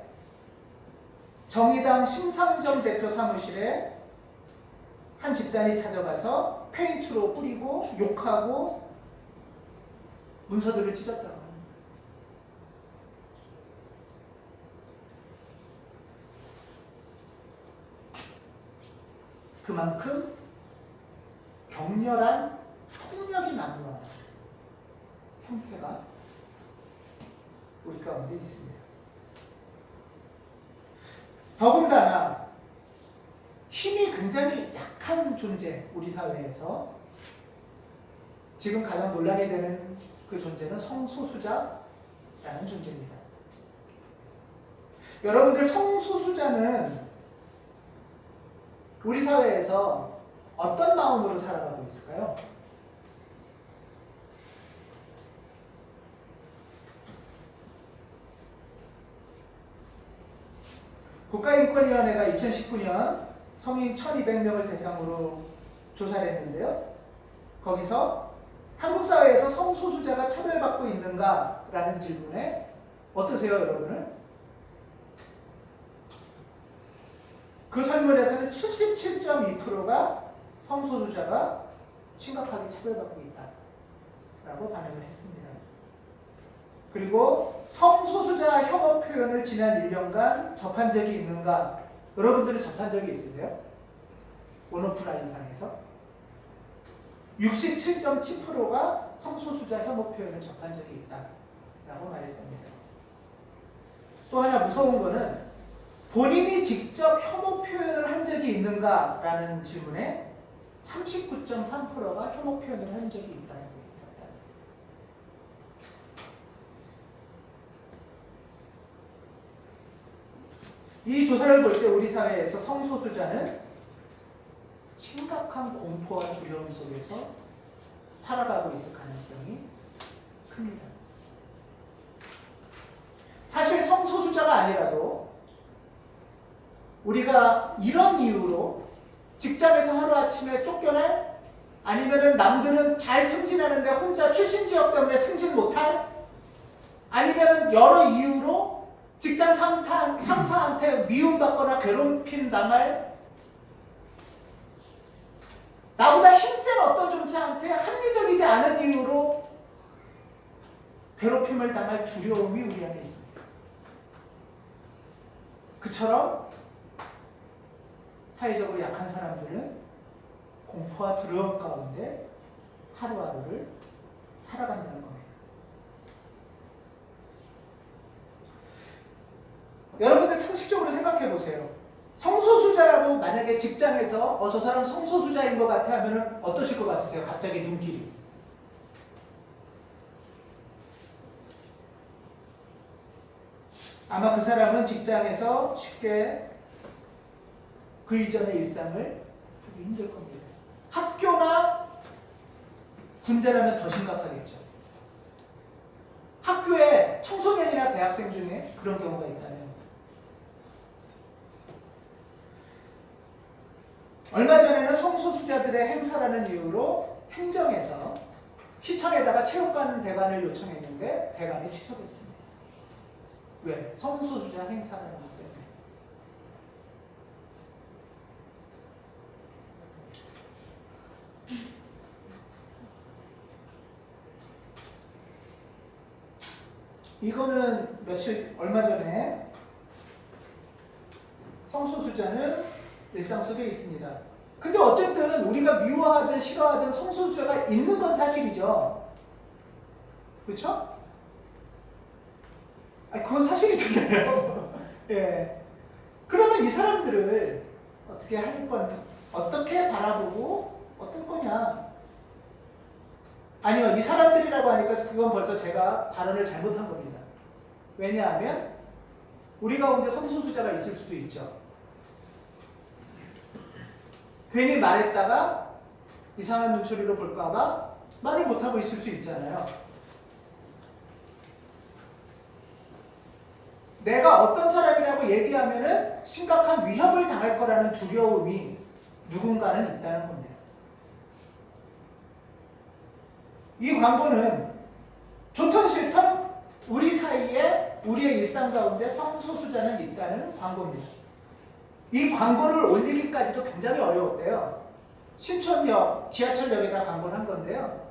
정의당 심상정 대표 사무실에 한 집단이 찾아가서 페인트로 뿌리고 욕하고 문서들을 찢었다고 합니다. 그만큼 격렬한 폭력이 난무하는 형태가 우리 가운데 있습니다. 더군다나 힘이 굉장히 약한 존재, 우리 사회에서 지금 가장 논란이 되는 그 존재는 성소수자라는 존재입니다. 여러분들, 성소수자는 우리 사회에서 어떤 마음으로 살아가고 있을까요? 국가인권위원회가 2019년 성인 1200명을 대상으로 조사를 했는데요. 거기서 한국 사회에서 성소수자가 차별받고 있는가? 라는 질문에 어떠세요, 여러분은? 그 설문에서는 77.2%가 성소수자가 심각하게 차별받고 있다라고 반응을 했습니다. 그리고 성소수자 혐오 표현을 지난 1년간 접한 적이 있는가? 여러분들은 접한 적이 있으세요? 온오프라인상에서 67.7%가 성소수자 혐오 표현을 접한 적이 있다라고 말했답니다. 또 하나 무서운 거는 본인이 직접 혐오 표현을 한 적이 있는가라는 질문에 39.3%가 혐오 표현을 한 적이 있다는 겁니다. 이 조사를 볼 때 우리 사회에서 성소수자는 심각한 공포와 두려움 속에서 살아가고 있을 가능성이 큽니다. 사실 성소수자가 아니라도 우리가 이런 이유로 직장에서 하루아침에 쫓겨날, 아니면은 남들은 잘 승진하는데 혼자 출신 지역 때문에 승진 못할, 아니면은 여러 이유로 직장 상사한테 미움받거나 괴롭힘 당할, 나보다 힘센 어떤 존재한테 합리적이지 않은 이유로 괴롭힘을 당할 두려움이 우리 안에 있습니다. 그처럼 사회적으로 약한 사람들은 공포와 두려움 가운데 하루하루를 살아간다는 겁니다. 여러분들 상식적으로 생각해 보세요. 성소수자라고 만약에 직장에서 저 사람 성소수자인 것 같아 하면은 어떠실 것 같으세요? 갑자기 눈길이. 아마 그 사람은 직장에서 쉽게 그 이전의 일상을 하기 힘들 겁니다. 학교나 군대라면 더 심각하겠죠. 학교에 청소년이나 대학생 중에 그런 경우가 있다면, 얼마 전에는 성소수자들의 행사라는 이유로 행정에서 시청에다가 체육관 대관을 요청했는데 대관이 취소됐습니다. 왜? 성소수자 행사라는 것 때문에. 이거는 얼마 전에 성소수자는 일상 속에 있습니다. 근데 어쨌든 우리가 미워하든 싫어하든 성소수자가 있는 건 사실이죠. 그렇죠? 그건 사실이잖아요. 예. 그러면 이 사람들을 어떻게 할 건, 어떻게 바라보고 어떨 거냐? 아니요, 이 사람들이라고 하니까 그건 벌써 제가 발언을 잘못한 겁니다. 왜냐하면 우리 가운데 성소수자가 있을 수도 있죠. 괜히 말했다가 이상한 눈초리로 볼까봐 말을 못하고 있을 수 있잖아요. 내가 어떤 사람이라고 얘기하면은 심각한 위협을 당할 거라는 두려움이 누군가는 있다는 겁니다. 이 광고는 좋든 싫든 우리 사이에 우리의 일상 가운데 성소수자는 있다는 광고입니다. 이 광고를 올리기까지도 굉장히 어려웠대요. 신촌역 지하철역에다 광고를 한 건데요.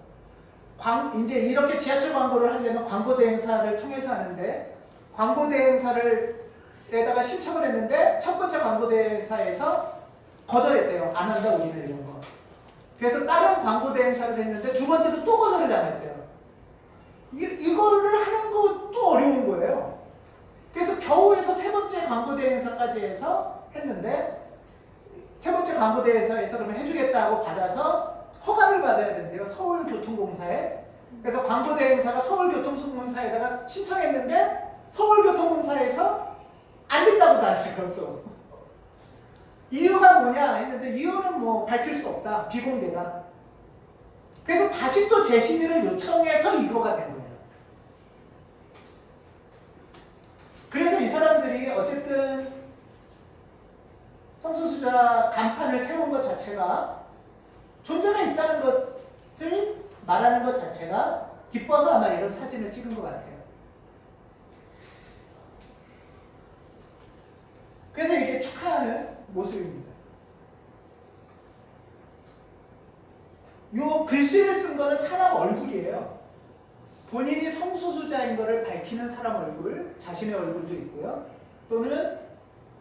이제 이렇게 지하철 광고를 하려면 광고 대행사를 통해서 하는데 광고 대행사를 에다가 신청을 했는데 첫 번째 광고 대행사에서 거절했대요. 안 한다 우리는 이런 거. 그래서 다른 광고 대행사를 했는데 두 번째도 또 거절을 당했대요. 이거를 하는 것도 어려운 거예요. 그래서 겨우 해서 세 번째 광고 대행사까지 해서 했는데 세 번째 광고 대행사에서 그러면 해주겠다고 받아서 허가를 받아야 된대요. 서울교통공사에. 그래서 광고 대행사가 서울교통공사에다가 신청했는데 서울교통공사에서 안 된다고 나왔어요. 또 이유가 뭐냐 했는데 이유는 뭐 밝힐 수 없다. 비공개다. 그래서 다시 또 재심의를 요청해서 이거가 된 거예요. 그래서 이 사람들이 어쨌든 성소수자 간판을 세운 것 자체가 존재가 있다는 것을 말하는 것 자체가 기뻐서 아마 이런 사진을 찍은 것 같아요. 그래서 이게 축하하는 모습입니다. 요 글씨를 쓴 거는 사람 얼굴이에요. 본인이 성소수자인 것을 밝히는 사람 얼굴, 자신의 얼굴도 있고요. 또는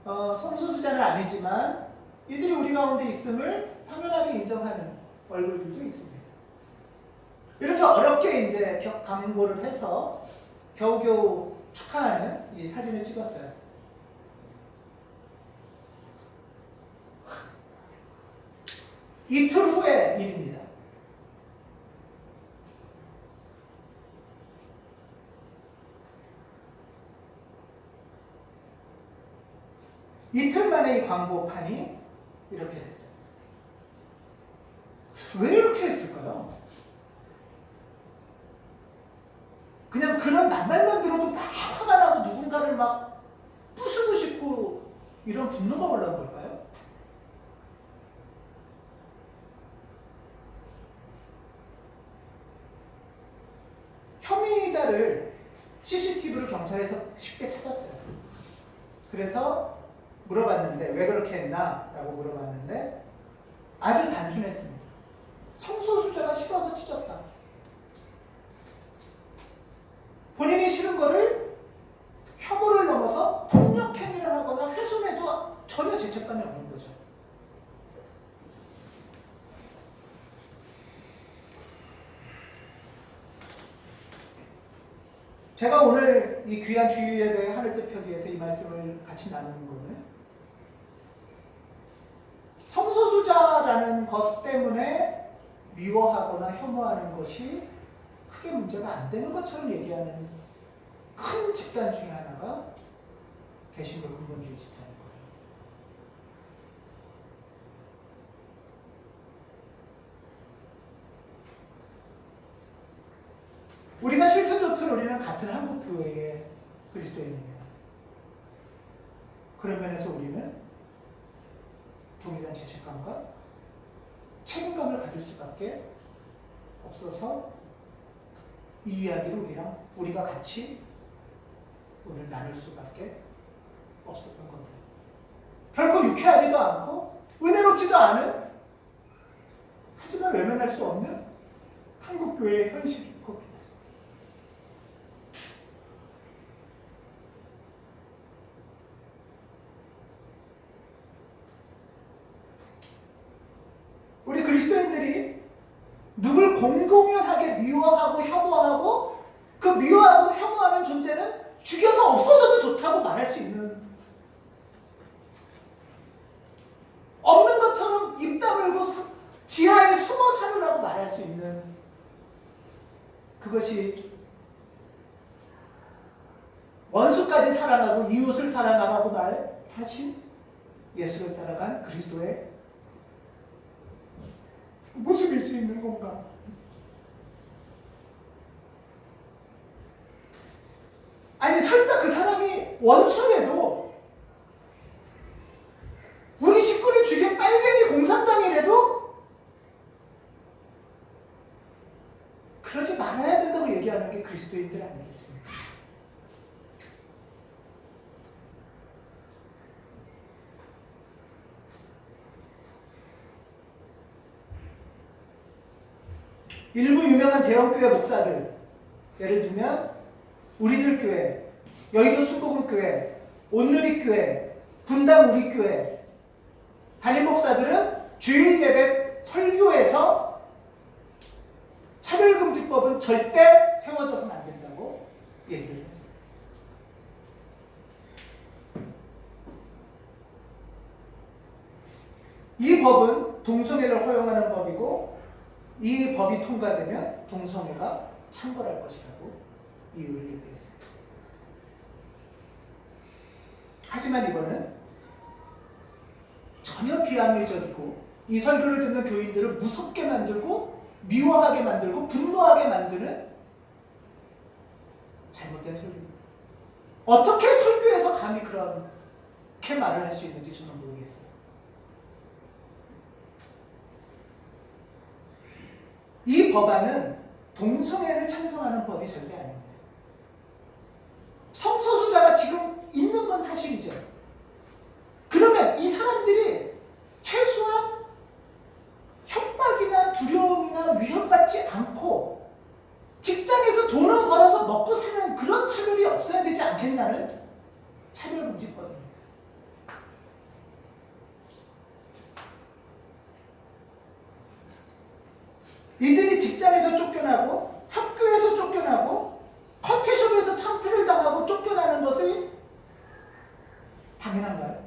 성소수자는 아니지만 이들이 우리 가운데 있음을 당연하게 인정하는 얼굴들도 있습니다. 이렇게 어렵게 이제 광고를 해서 겨우겨우 축하하는 이 사진을 찍었어요. 이틀 후의 일입니다. 이틀 만에 이 광고판이 이렇게 됐어요. 왜 이렇게 했을까요? 그냥 그런 낱말만 들어도 막 화가 나고 누군가를 막 부수고 싶고 이런 분노가 올라온 걸까요? 혐의자를 CCTV로 경찰에서 쉽게 찾았어요. 그래서 물어봤는데 왜 그렇게 했나? 라고 물어봤는데 아주 단순했습니다. 성소수자가 싫어서 찢었다. 본인이 싫은 거를 혐오를 넘어서 폭력행위를 하거나 훼손해도 전혀 죄책감이 없는 거죠. 제가 오늘 이 귀한 주일예배 하늘 뜻표기에서 이 말씀을 같이 나누는 거는 성소수자라는 것 때문에 미워하거나 혐오하는 것이 크게 문제가 안 되는 것처럼 얘기하는 큰 집단 중에 하나가 개신교 근본주의 집단인 거예요. 우리가 싫든 좋든 우리는 같은 한국교회의 그리스도인입니다. 그런 면에서 우리는 동일한 죄책감과 책임감을 가질 수밖에 없어서 이 이야기를 우리가 같이 오늘 나눌 수밖에 없었던 겁니다. 결코 유쾌하지도 않고 은혜롭지도 않은, 하지만 외면할 수 없는 한국교회의 현실일 겁니다. 우리 그리스도인들이 누굴 공공연하게 미워하고 혐오하고 그 미워하고 혐오하는 존재는 죽여서 없어져도 좋다고 말할 수 있는, 없는 것처럼 입 다물고 지하에 숨어 살으라고 말할 수 있는, 그것이 원수까지 사랑하고 이웃을 사랑하라고 말하신 예수를 따라간 그리스도의 모습일 수 있는 건가? 아니 설사 그 사람이 원수래도, 우리 식구를 죽인 빨갱이 공산당이라도 그런 그리스도인들 아니겠습니까? 일부 유명한 대형교회 목사들, 예를 들면 우리들 교회, 여의도 순복음교회, 온누리교회, 분당 우리교회 담임 목사들은 주일 예배 설교에서 차별금지법은 절대 세워져서는 안 된다고 얘기를 했습니다. 이 법은 동성애를 허용하는 법이고 이 법이 통과되면 동성애가 창궐할 것이라고 이유를 얘기했습니다. 하지만 이거는 전혀 비합리적이고 이 설교를 듣는 교인들을 무섭게 만들고 미워하게 만들고 분노하게 만드는 잘못된 설교입니다. 어떻게 설교에서 감히 그렇게 말을 할 수 있는지 저는 모르겠어요. 이 법안은 동성애를 찬성하는 법이 절대 아닙니다. 성소수자가 지금 있는 건 사실이죠. 그러면 이 사람들이 최소한 협박이나 두려움이나 위협받지 않고 직장에서 돈을 벌어서 먹고 사는 그런 차별이 없어야 되지 않겠냐는 차별금지법입니다. 이들이 직장에서 쫓겨나고 학교에서 쫓겨나고 커피숍에서 창피를 당하고 쫓겨나는 것이 당연한가요?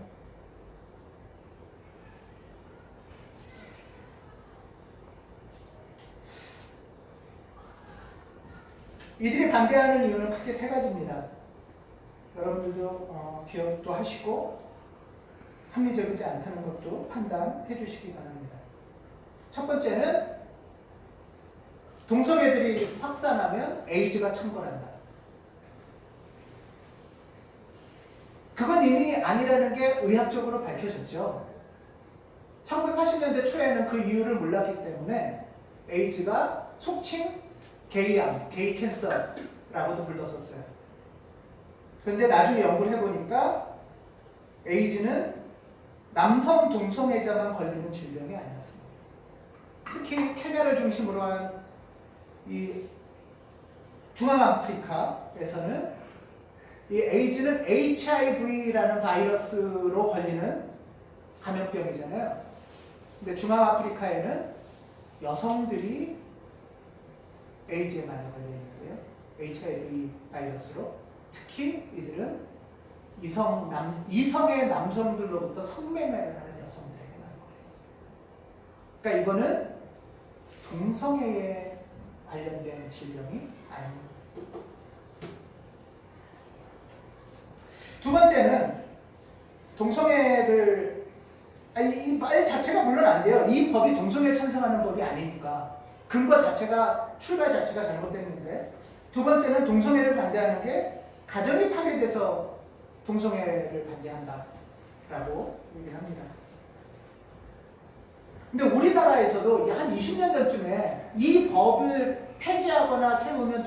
이들이 반대하는 이유는 크게 세 가지입니다. 여러분들도 기억도 하시고 합리적이지 않다는 것도 판단해 주시기 바랍니다. 첫 번째는 동성애들이 확산하면 에이즈가 창궐한다. 그건 이미 아니라는 게 의학적으로 밝혀졌죠. 1980년대 초에는 그 이유를 몰랐기 때문에 에이즈가 속칭 게이암, 게이 캔서라고도 불렀었어요. 그런데 나중에 연구를 해보니까 에이즈는 남성 동성애자만 걸리는 질병이 아니었습니다. 특히 케냐를 중심으로 한 이 중앙아프리카에서는 이 에이즈는 HIV라는 바이러스로 걸리는 감염병이잖아요. 근데 중앙아프리카에는 여성들이 에이즈에 많이 걸려 있는데요. HIV 바이러스로. 특히 이들은 이성의 남성들로부터 성매매를 하는 여성들에게 많이 걸려 있습니다. 그러니까 이거는 동성애에 관련된 질병이 아닙니다. 두 번째는 동성애를 이 말 자체가 물론 안 돼요. 이 법이 동성애를 찬성하는 법이 아니니까 근거 자체가 출발 자체가 잘못됐는데 두 번째는 동성애를 반대하는 게 가정이 파괴돼서 동성애를 반대한다라고 얘기를 합니다. 근데 우리나라에서도 한 20년 전쯤에 이 법을 폐지하거나 세우면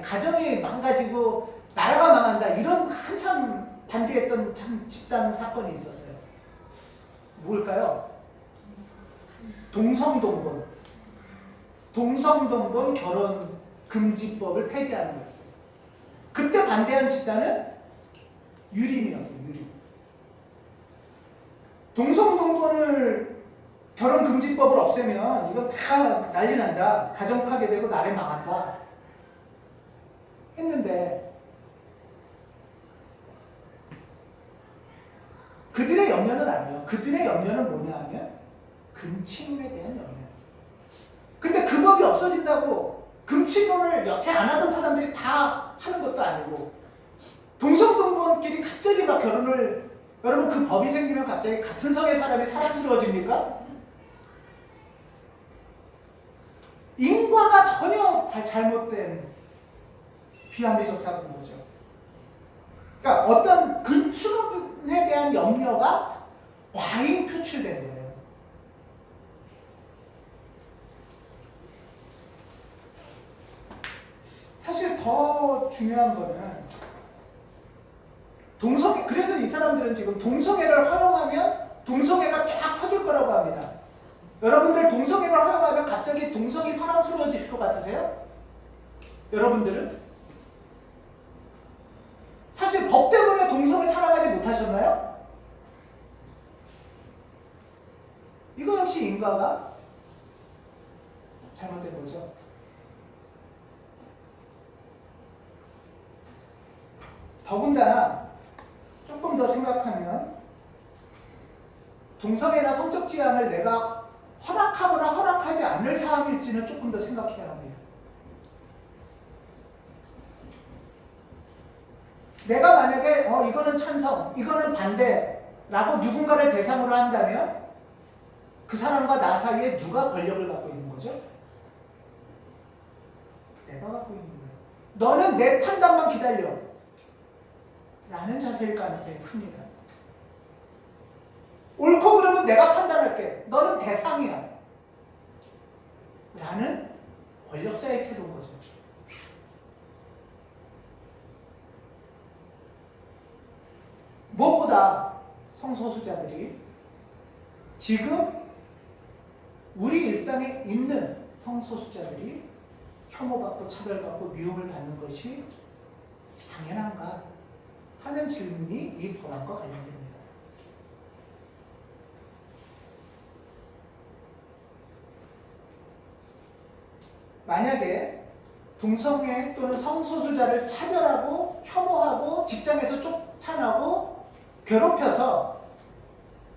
가정이 망가지고 나라가 망한다 이런 한참 반대했던 집단 사건이 있었어요. 뭘까요? 동성동본 결혼 금지법을 폐지하는 거였어요. 그때 반대한 집단은 유림이었어요. 유림. 동성동본을 결혼 금지법을 없애면 이건 다 난리 난다. 가정 파괴되고 나라에 망한다. 했는데 그들의 염려는 아니에요. 그들의 염려는 뭐냐 하면 금친혼에 대한 염려였어요. 근데 그 법이 없어진다고 금친혼을 여태 안 하던 사람들이 다 하는 것도 아니고 동성동본끼리 갑자기 막 결혼을 여러분 그 법이 생기면 갑자기 같은 성의 사람이 사랑스러워집니까? 인과가 전혀 다 잘못된 비합리적 사고인 거죠. 그러니까 어떤 금친혼에 대한 염려가 과잉 표출된 거예요. 사실 더 중요한 거는 그래서 이 사람들은 지금 동성애를 허용하면 동성애가 쫙 퍼질 거라고 합니다. 여러분들 동성애를 허용하면 갑자기 동성이 사랑스러워질 것 같으세요? 여러분들은? 사실 법 때문에 동성을 사랑하지 못하셨나요? 이거 역시 인과가 잘못된 거죠. 더군다나 조금 더 생각하면 동성애나 성적 지향을 내가 허락하거나 허락하지 않을 사항일지는 조금 더 생각해야 합니다. 내가 만약에 이거는 찬성, 이거는 반대라고 누군가를 대상으로 한다면 그 사람과 나 사이에 누가 권력을 갖고 있는 거죠? 내가 갖고 있는 거예요. 너는 내 판단만 기다려 라는 자세일 가능성이 큽니다. 옳고 그름은 내가 판단할게. 너는 대상이야 라는 권력자의 태도인 거죠. 무엇보다 성소수자들이 지금 우리 일상에 있는 성소수자들이 혐오받고 차별받고 미움을 받는 것이 당연한가 하는 질문이 이 법안과 관련됩니다. 만약에 동성애 또는 성소수자를 차별하고 혐오하고 직장에서 쫓아나고 괴롭혀서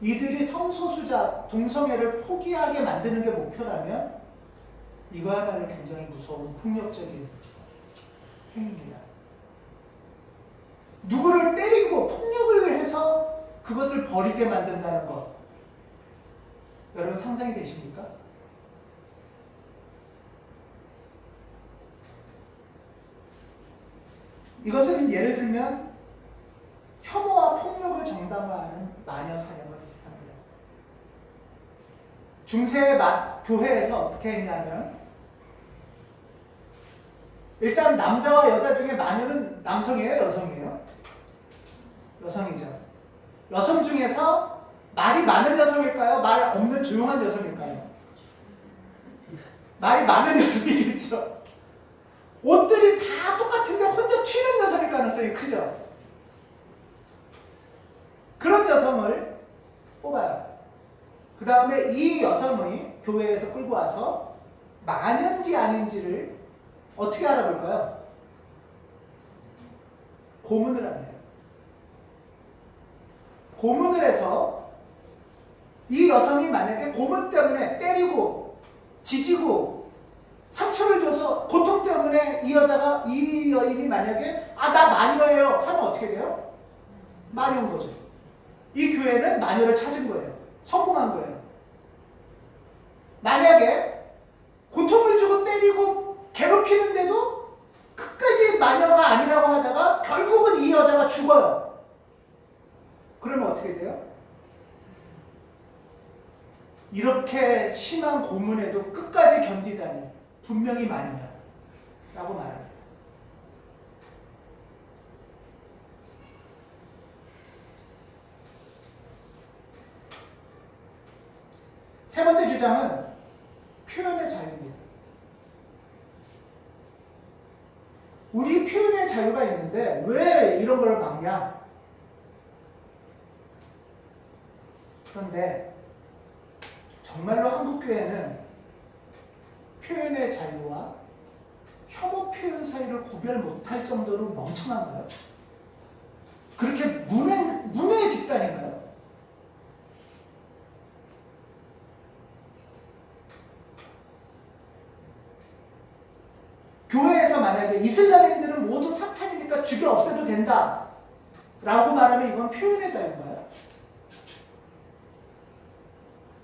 이들이 성소수자, 동성애를 포기하게 만드는 게 목표라면 이거야말로 굉장히 무서운 폭력적인 행위입니다. 누구를 때리고 폭력을 해서 그것을 버리게 만든다는 것, 여러분 상상이 되십니까? 이것은 예를 들면 혐오와 폭력을 정당화하는 마녀 사냥과 비슷합니다. 중세 교회에서 어떻게 했냐면 일단 남자와 여자 중에 마녀는 남성이에요? 여성이에요? 여성이죠. 여성 중에서 말이 많은 여성일까요? 말 없는 조용한 여성일까요? 말이 많은 여성이겠죠. 옷들이 다 똑같은데 혼자 튀는 여성일 가능성이 크죠. 그런 여성을 뽑아요. 그 다음에 이 여성의 교회에서 끌고 와서 마녀인지 아닌지를 어떻게 알아볼까요? 고문을 합니다. 고문을 해서 이 여성이 만약에 고문 때문에 때리고 지지고 상처를 줘서 고통 때문에 이 여인이 만약에 나 마녀예요 하면 어떻게 돼요? 마녀인 거죠. 이 교회는 마녀를 찾은 거예요. 성공한 거예요. 만약에 고통을 주고 때리고 괴롭히는데도 끝까지 마녀가 아니라고 하다가 결국은 이 여자가 죽어요. 그러면 어떻게 돼요? 이렇게 심한 고문에도 끝까지 견디다니 분명히 마녀다 라고 말합니다. 세 번째 주장은 표현의 자유입니다. 우리 표현의 자유가 있는데 왜 이런 걸 막냐? 그런데 정말로 한국교회는 표현의 자유와 혐오 표현 사이를 구별 못할 정도로 멍청한가요? 그렇게 문외의 집단인가요? 교회에서 만약에 이슬람인들은 모두 사탄이니까 죽여 없애도 된다 라고 말하면 이건 표현의 자유인가요?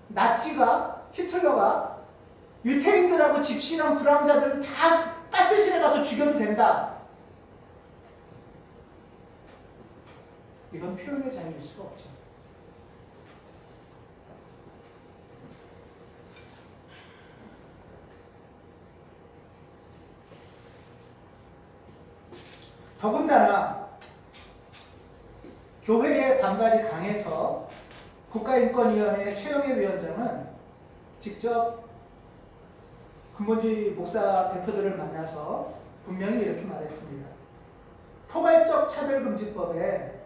나치가, 히틀러가 유태인들하고 집시랑 불황자들은 다 가스실에 가서 죽여도 된다. 이건 표현의 자유일 수가 없죠. 더군다나 교회의 반발이 강해서 국가인권위원회 최영애 위원장은 직접 근본주의 목사 대표들을 만나서 분명히 이렇게 말했습니다. 포괄적 차별금지법에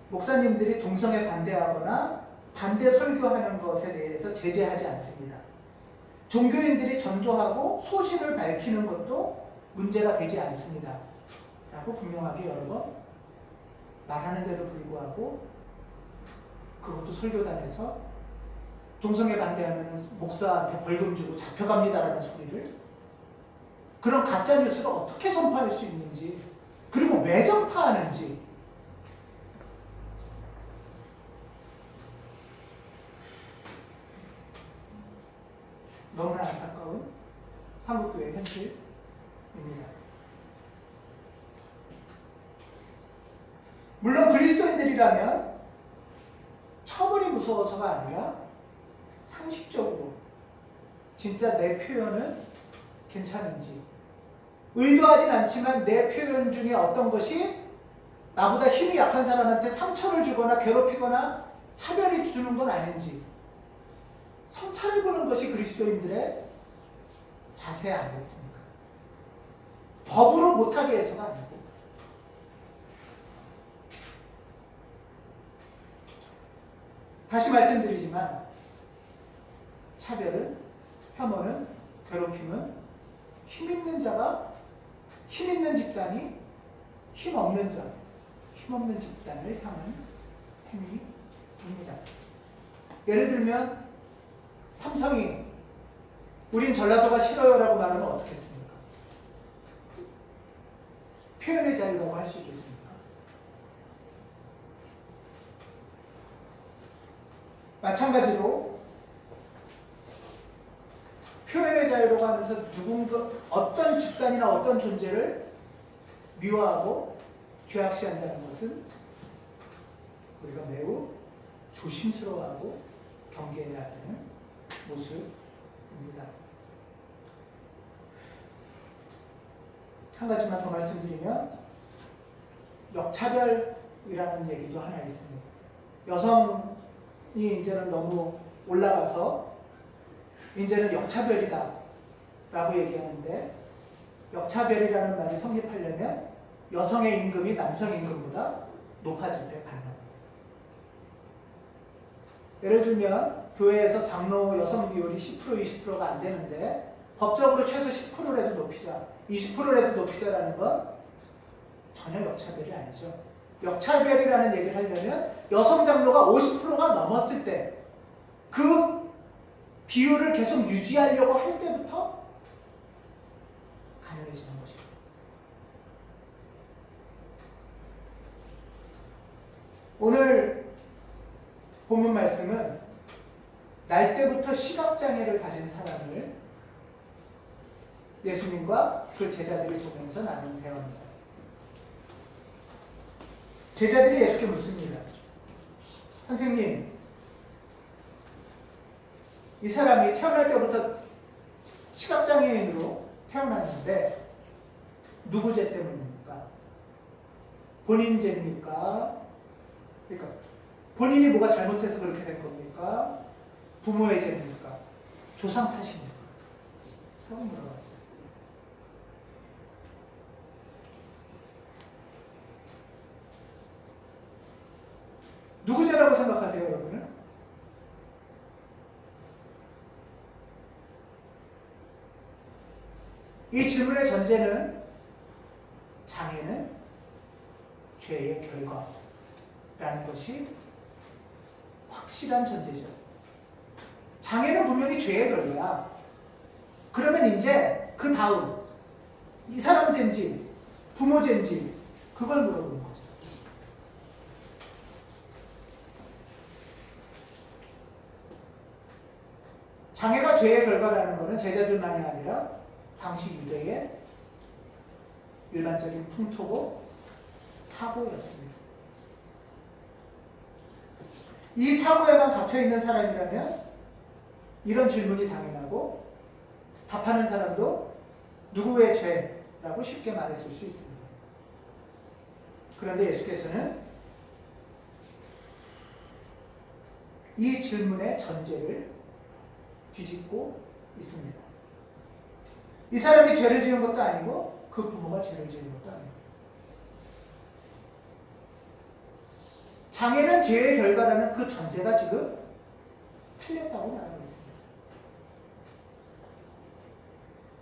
목사님들이 동성애 반대하거나 반대 설교하는 것에 대해서 제재하지 않습니다. 종교인들이 전도하고 소신을 밝히는 것도 문제가 되지 않습니다. 라고 분명하게 여러 번 말하는데도 불구하고 그것도 설교단에서 동성애 반대하면 목사한테 벌금 주고 잡혀갑니다라는 소리를, 그런 가짜뉴스를 어떻게 전파할 수 있는지, 그리고 왜 전파하는지 너무나 안타까운 한국교회 현실입니다. 물론 그리스도인들이라면 처벌이 무서워서가 아니라 상식적으로 진짜 내 표현은 괜찮은지, 의도하진 않지만 내 표현 중에 어떤 것이 나보다 힘이 약한 사람한테 상처를 주거나 괴롭히거나 차별이 주는 건 아닌지 성찰을 보는 것이 그리스도인들의 자세 아니겠습니까? 법으로 못하게 해서가 아니고. 다시 말씀드리지만 차별은, 혐오는, 괴롭힘은 힘 있는 자가, 힘 있는 집단이 힘 없는 자, 힘 없는 집단을 향한 행위입니다. 예를 들면 삼성이 우린 전라도가 싫어요라고 말하면 어떻겠습니까? 표현의 자유라고 할 수 있겠습니까? 마찬가지로 표현의 자유라고 하면서 누군가 어떤 집단이나 어떤 존재를 미워하고 죄악시한다는 것은 우리가 매우 조심스러워하고 경계해야 하는 모습입니다. 한 가지만 더 말씀드리면 역차별이라는 얘기도 하나 있습니다. 여성이 이제는 너무 올라가서 이제는 역차별이다 라고 얘기하는데, 역차별이라는 말이 성립하려면 여성의 임금이 남성 임금보다 높아질 때 가능합니다. 예를 들면 교회에서 장로 여성 비율이 10% 20%가 안 되는데 법적으로 최소 10%라도 높이자, 20%라도 높이자라는 건 전혀 역차별이 아니죠. 역차별이라는 얘기를 하려면 여성 장로가 50%가 넘었을 때 그 비율을 계속 유지하려고 할 때부터 가능해지는 것입니다. 오늘 본문 말씀은 날 때부터 시각장애를 가진 사람을 예수님과 그 제자들이 보면서 나눈 대화입니다. 제자들이 예수께 묻습니다. 선생님, 이 사람이 태어날 때부터 시각장애인으로 태어났는데 누구 죄 때문입니까? 본인 죄입니까? 그러니까 본인이 뭐가 잘못해서 그렇게 된 겁니까? 부모의 죄입니까? 조상 탓입니까? 하고 물어봤어요. 누구 죄라고 생각하세요, 여러분은? 이 질문의 전제는 장애는 죄의 결과라는 것이 확실한 전제죠. 장애는 분명히 죄의 결과야. 그러면 이제 그 다음 이 사람 죄인지 부모 죄인지 그걸 물어보는 거죠. 장애가 죄의 결과라는 것은 제자들만이 아니라 당시 유대의 일반적인 풍토고 사고였습니다. 이 사고에만 갇혀있는 사람이라면 이런 질문이 당연하고 답하는 사람도 누구의 죄라고 쉽게 말했을 수 있습니다. 그런데 예수께서는 이 질문의 전제를 뒤집고 있습니다. 이 사람이 죄를 지은 것도 아니고 그 부모가 죄를 지은 것도 아니고 장애는 죄의 결과라는 그 전제가 지금 틀렸다고 말하고 있습니다.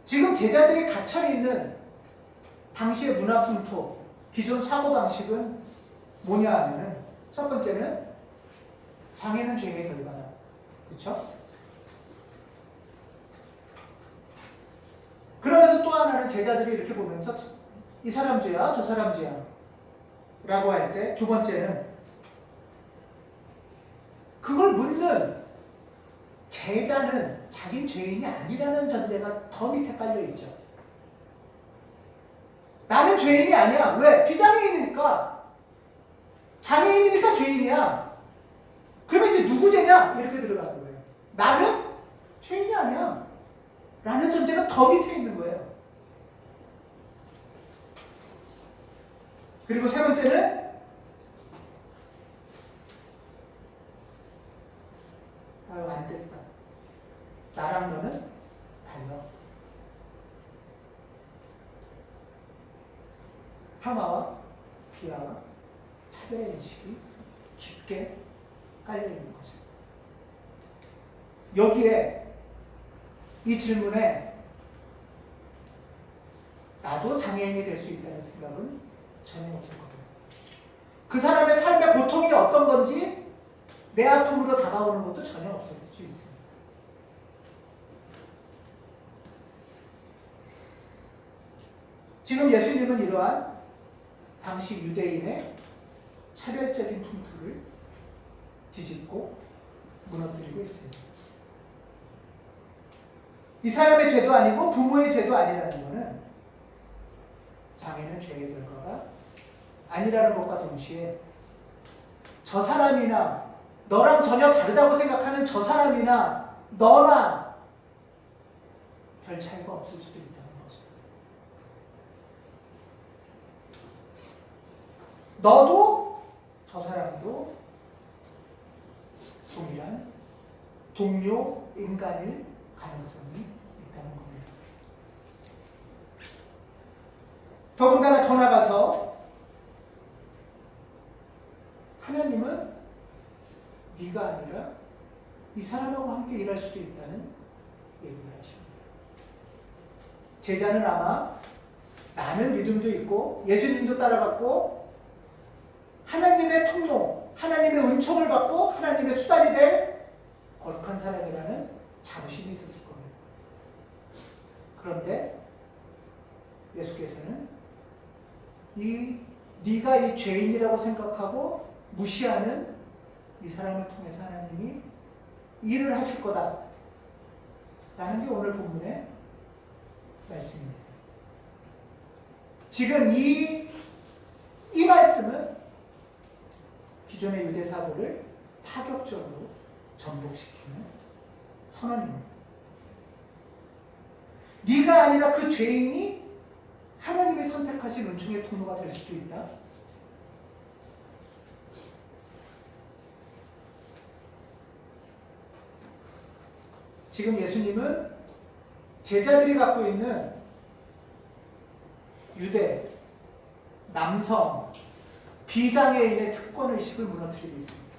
지금 제자들이 갇혀있는 당시의 문화 풍토, 기존 사고방식은 뭐냐 하면은 첫 번째는 장애는 죄의 결과다. 그렇죠? 그러면서 또 하나는 제자들이 이렇게 보면서 이 사람 죄야, 저 사람 죄야 라고 할 때 두 번째는 그걸 묻는 제자는 자기 죄인이 아니라는 전제가 더 밑에 깔려있죠. 나는 죄인이 아니야. 왜? 비장애인이니까. 장애인이니까 죄인이야. 그러면 이제 누구 죄냐? 이렇게 들어가는 거예요. 나는 죄인이 아니야. 라는 전제가 더 밑에 있는 거예요. 그리고 세 번째는 아유 안 됐다. 나랑 너는 달라. 폄하와 비하와 차별의 인식이 깊게 깔려있는 거죠. 여기에 이 질문에 나도 장애인이 될 수 있다는 생각은 전혀 없었거든요. 그 사람의 삶의 고통이 어떤 건지 내 아픔으로 다가오는 것도 전혀 없을 수 있습니다. 지금 예수님은 이러한 당시 유대인의 차별적인 풍토를 뒤집고 무너뜨리고 있습니다. 이 사람의 죄도 아니고 부모의 죄도 아니라는 것은 장애는 죄의 결과가 아니라는 것과 동시에 저 사람이나 너랑 전혀 다르다고 생각하는 저 사람이나 너나 별 차이가 없을 수도 있다는 거죠. 너도 저 사람도 동일한 동료 인간일 가능성이 있다는 겁니다. 더군다나 더 나가서 하나님은 네가 아니라 이 사람하고 함께 일할 수도 있다는 얘기를 하십니다. 제자는 아마 나는 믿음도 있고 예수님도 따라갔고 하나님의 통로, 하나님의 은총을 받고 하나님의 수단이 될 거룩한 사람이라는 자부심이 있었을 겁니다. 그런데 예수께서는 네가 이 죄인이라고 생각하고 무시하는 이 사람을 통해서 하나님이 일을 하실 거다 라는 게 오늘 본문의 말씀입니다. 지금 이 말씀은 기존의 유대 사고를 파격적으로 전복시키는 선언입니다. 네가 아니라 그 죄인이 하나님의 선택하신 은총의 통로가 될 수도 있다. 지금 예수님은 제자들이 갖고 있는 유대, 남성, 비장애인의 특권의식을 무너뜨리고 있습니다.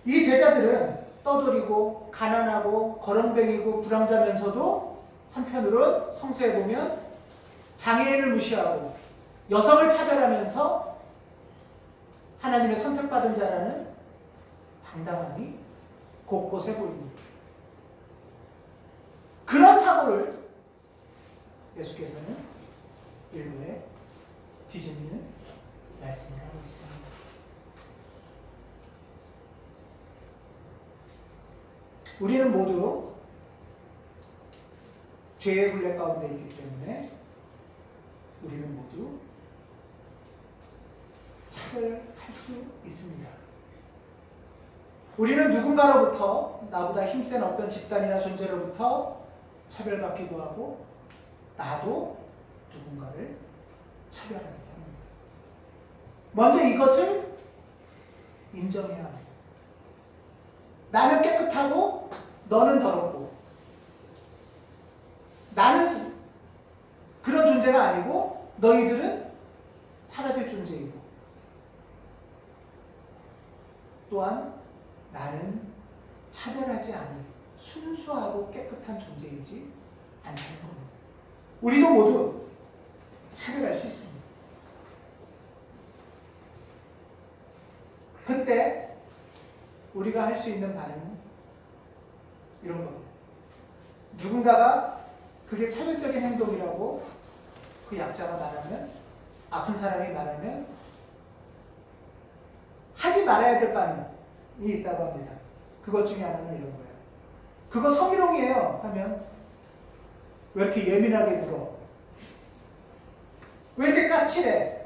이 제자들은 떠돌이고 가난하고 거렁뱅이고 불황자면서도 한편으론 성서에 보면 장애인을 무시하고 여성을 차별하면서 하나님의 선택받은 자라는 당당함이 곳곳에 보입니다. 그런 사고를 예수께서는 일부에 뒤집는 말씀을 하고 있습니다. 우리는 모두 죄의 굴레 가운데 있기 때문에 우리는 모두 차별할 수 있습니다. 우리는 누군가로부터 나보다 힘센 어떤 집단이나 존재로부터 차별받기도 하고 나도 누군가를 차별하게 합니다. 먼저 이것을 인정해야 합니다. 나는 깨끗하고 너는 더럽고, 나는 그런 존재가 아니고 너희들은 사라질 존재이고, 또한 나는 차별하지 않은 순수하고 깨끗한 존재이지 않다는 겁니다. 우리도 모두 차별할 수 있습니다. 그때 우리가 할 수 있는 반응은 이런 겁니다. 누군가가 그게 차별적인 행동이라고 그 약자가 말하면, 아픈 사람이 말하면 하지 말아야 될 반응이 있다고 합니다. 그것 중에 하나는 이런 거예요. 그거 성희롱이에요 하면, 왜 이렇게 예민하게 굴어? 왜 이렇게 까칠해?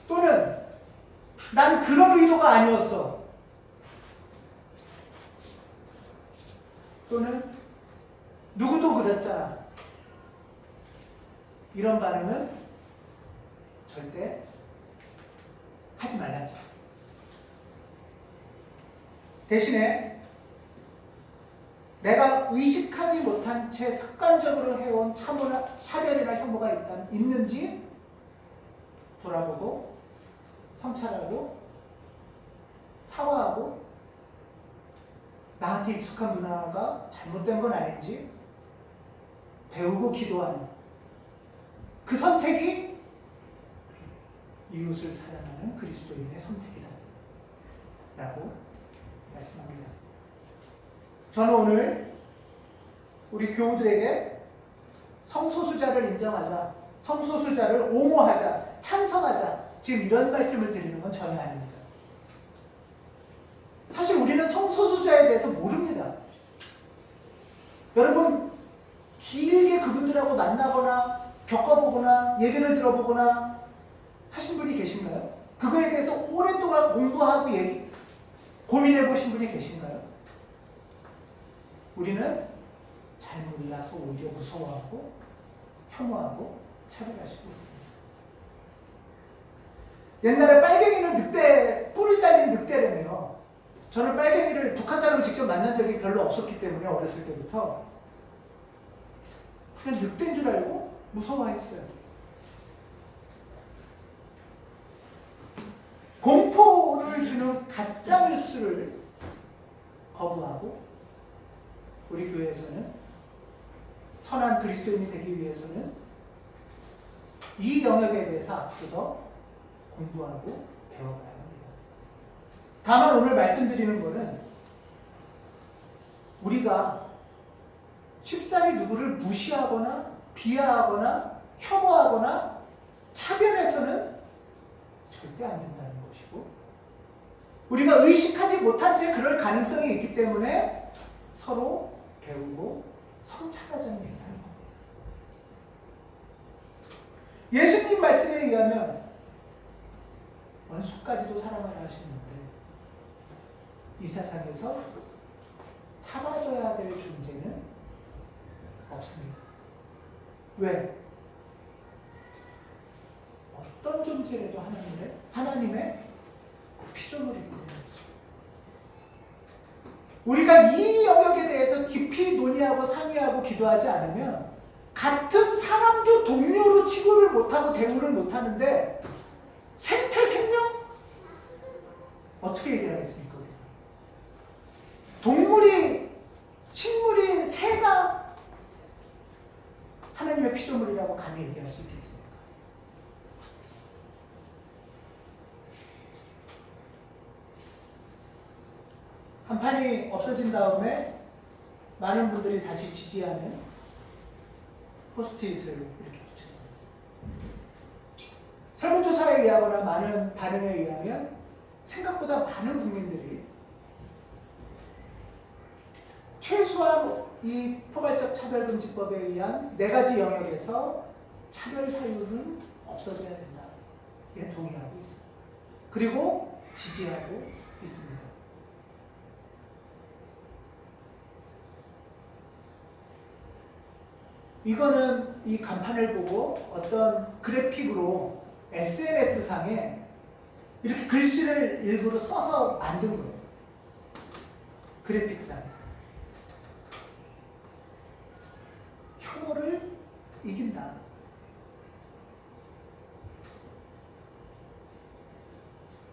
또는 난 그런 의도가 아니었어. 또는 누구도 그랬잖아. 이런 반응은 절대 하지 말랍니다. 대신에 내가 의식하지 못한 채 습관적으로 해온 차별이나 혐오가 있는지 돌아보고 성찰하고 사과하고, 나한테 익숙한 문화가 잘못된 건 아닌지 배우고 기도하는 그 선택이 이웃을 사랑하는 그리스도인의 선택이다 라고 말씀합니다. 저는 오늘 우리 교우들에게 성소수자를 인정하자, 성소수자를 옹호하자, 찬성하자, 지금 이런 말씀을 드리는 건 전혀 아닙니다. 사실 우리는 성소수자에 대해서 모릅니다. 여러분, 길게 그분들하고 만나거나 겪어보거나 얘기를 들어보거나 하신 분이 계신가요? 그거에 대해서 오랫동안 공부하고 고민해 보신 분이 계신가요? 우리는 잘 몰라서 오히려 무서워하고 혐오하고 차별하시고 있습니다. 옛날에 빨갱이는 늑대, 뿔이 달린 늑대라며. 저는 빨갱이를, 북한 사람을 직접 만난 적이 별로 없었기 때문에 어렸을 때부터 그냥 늑대인 줄 알고 무서워했어요. 공포를 주는 가짜 뉴스를 거부하고, 우리 교회에서는 선한 그리스도인이 되기 위해서는 이 영역에 대해서 앞으로 더 공부하고 배워가야 합니다. 다만 오늘 말씀드리는 것은, 우리가 쉽사리 누구를 무시하거나 비하하거나 혐오하거나 차별해서는 절대 안 된다는 것이고, 우리가 의식하지 못한 채 그럴 가능성이 있기 때문에 서로 배우고 성찰하자는 얘기를 하는 겁니다. 예수님 말씀에 의하면 어느 속까지도 사랑하라 하시는데, 이 세상에서 사라져야 될 존재는 없습니다. 왜? 어떤 존재라도 하나님의 피조물이기 때문이죠. 우리가 이 영역에 대해서 깊이 논의하고 상의하고 기도하지 않으면 같은 사람도 동료로 취급을 못하고 대우를 못하는데 생태 생명? 어떻게 얘기하겠습니까? 동물이, 식물이, 새가 하나님의 피조물이라고 감히 얘기할 수 있겠습니까? 간판이 없어진 다음에 많은 분들이 다시 지지하는 포스트잇을 이렇게 붙였습니다. 설문조사에 의하거나 많은 반응에 의하면 생각보다 많은 국민들이 최소한 이 포괄적 차별금지법에 의한 4가지 영역에서 차별 사유는 없어져야 된다. 예, 동의하고 있습니다. 그리고 지지하고 있습니다. 이거는 이 간판을 보고 어떤 그래픽으로 SNS상에 이렇게 글씨를 일부러 써서 만든 거예요. 그래픽상. 혐오를 이긴다.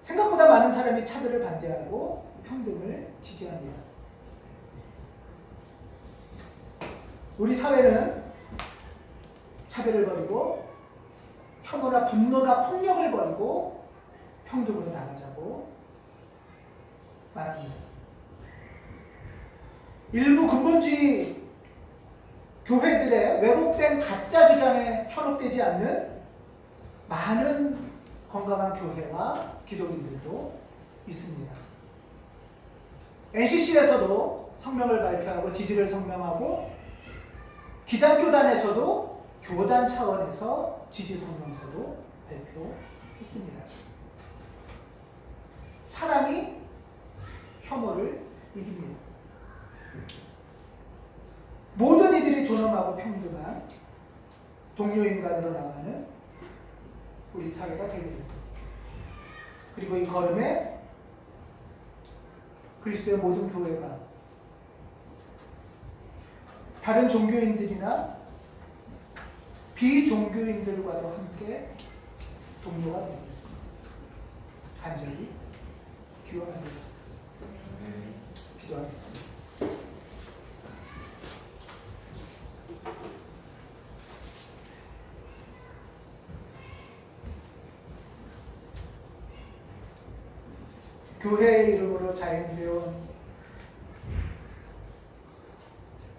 생각보다 많은 사람이 차별을 반대하고 평등을 지지합니다. 우리 사회는 차별을 버리고 혐오나 분노나 폭력을 버리고 평등으로 나가자고 말합니다. 일부 근본주의 교회들의 왜곡된 가짜 주장에 현혹되지 않는 많은 건강한 교회와 기독인들도 있습니다. NCC에서도 성명을 발표하고 지지를 성명하고 기장교단에서도 교단 차원에서 지지 성명서도 발표했습니다. 사랑이 혐오를 이깁니다. 모든 이들이 존엄하고 평등한 동료인간으로 나가는 우리 사회가 되게 됩니다. 그리고 이 걸음에 그리스도의 모든 교회가 다른 종교인들이나 비종교인들과도 함께 동료가 됩니다. 간절히 기원합니다. 기도하겠습니다. 교회의 이름으로 자행되어 온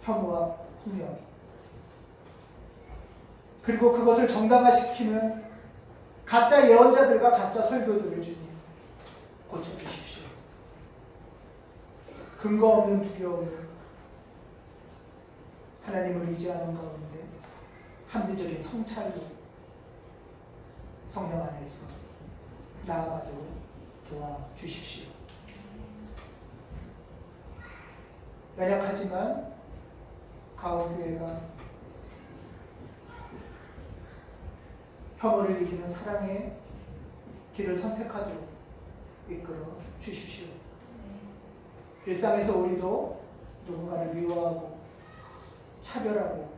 혐오와 폭력, 그리고 그것을 정당화시키는 가짜 예언자들과 가짜 설교들을 주님 고쳐주십시오. 근거 없는 두려움을 하나님을 의지하는 가운데 합리적인 성찰로 성령 안에서 나아가도록 도와주십시오. 연약하지만 가온교회가 혐오를 이기는 사랑의 길을 선택하도록 이끌어 주십시오. 일상에서 우리도 누군가를 미워하고 차별하고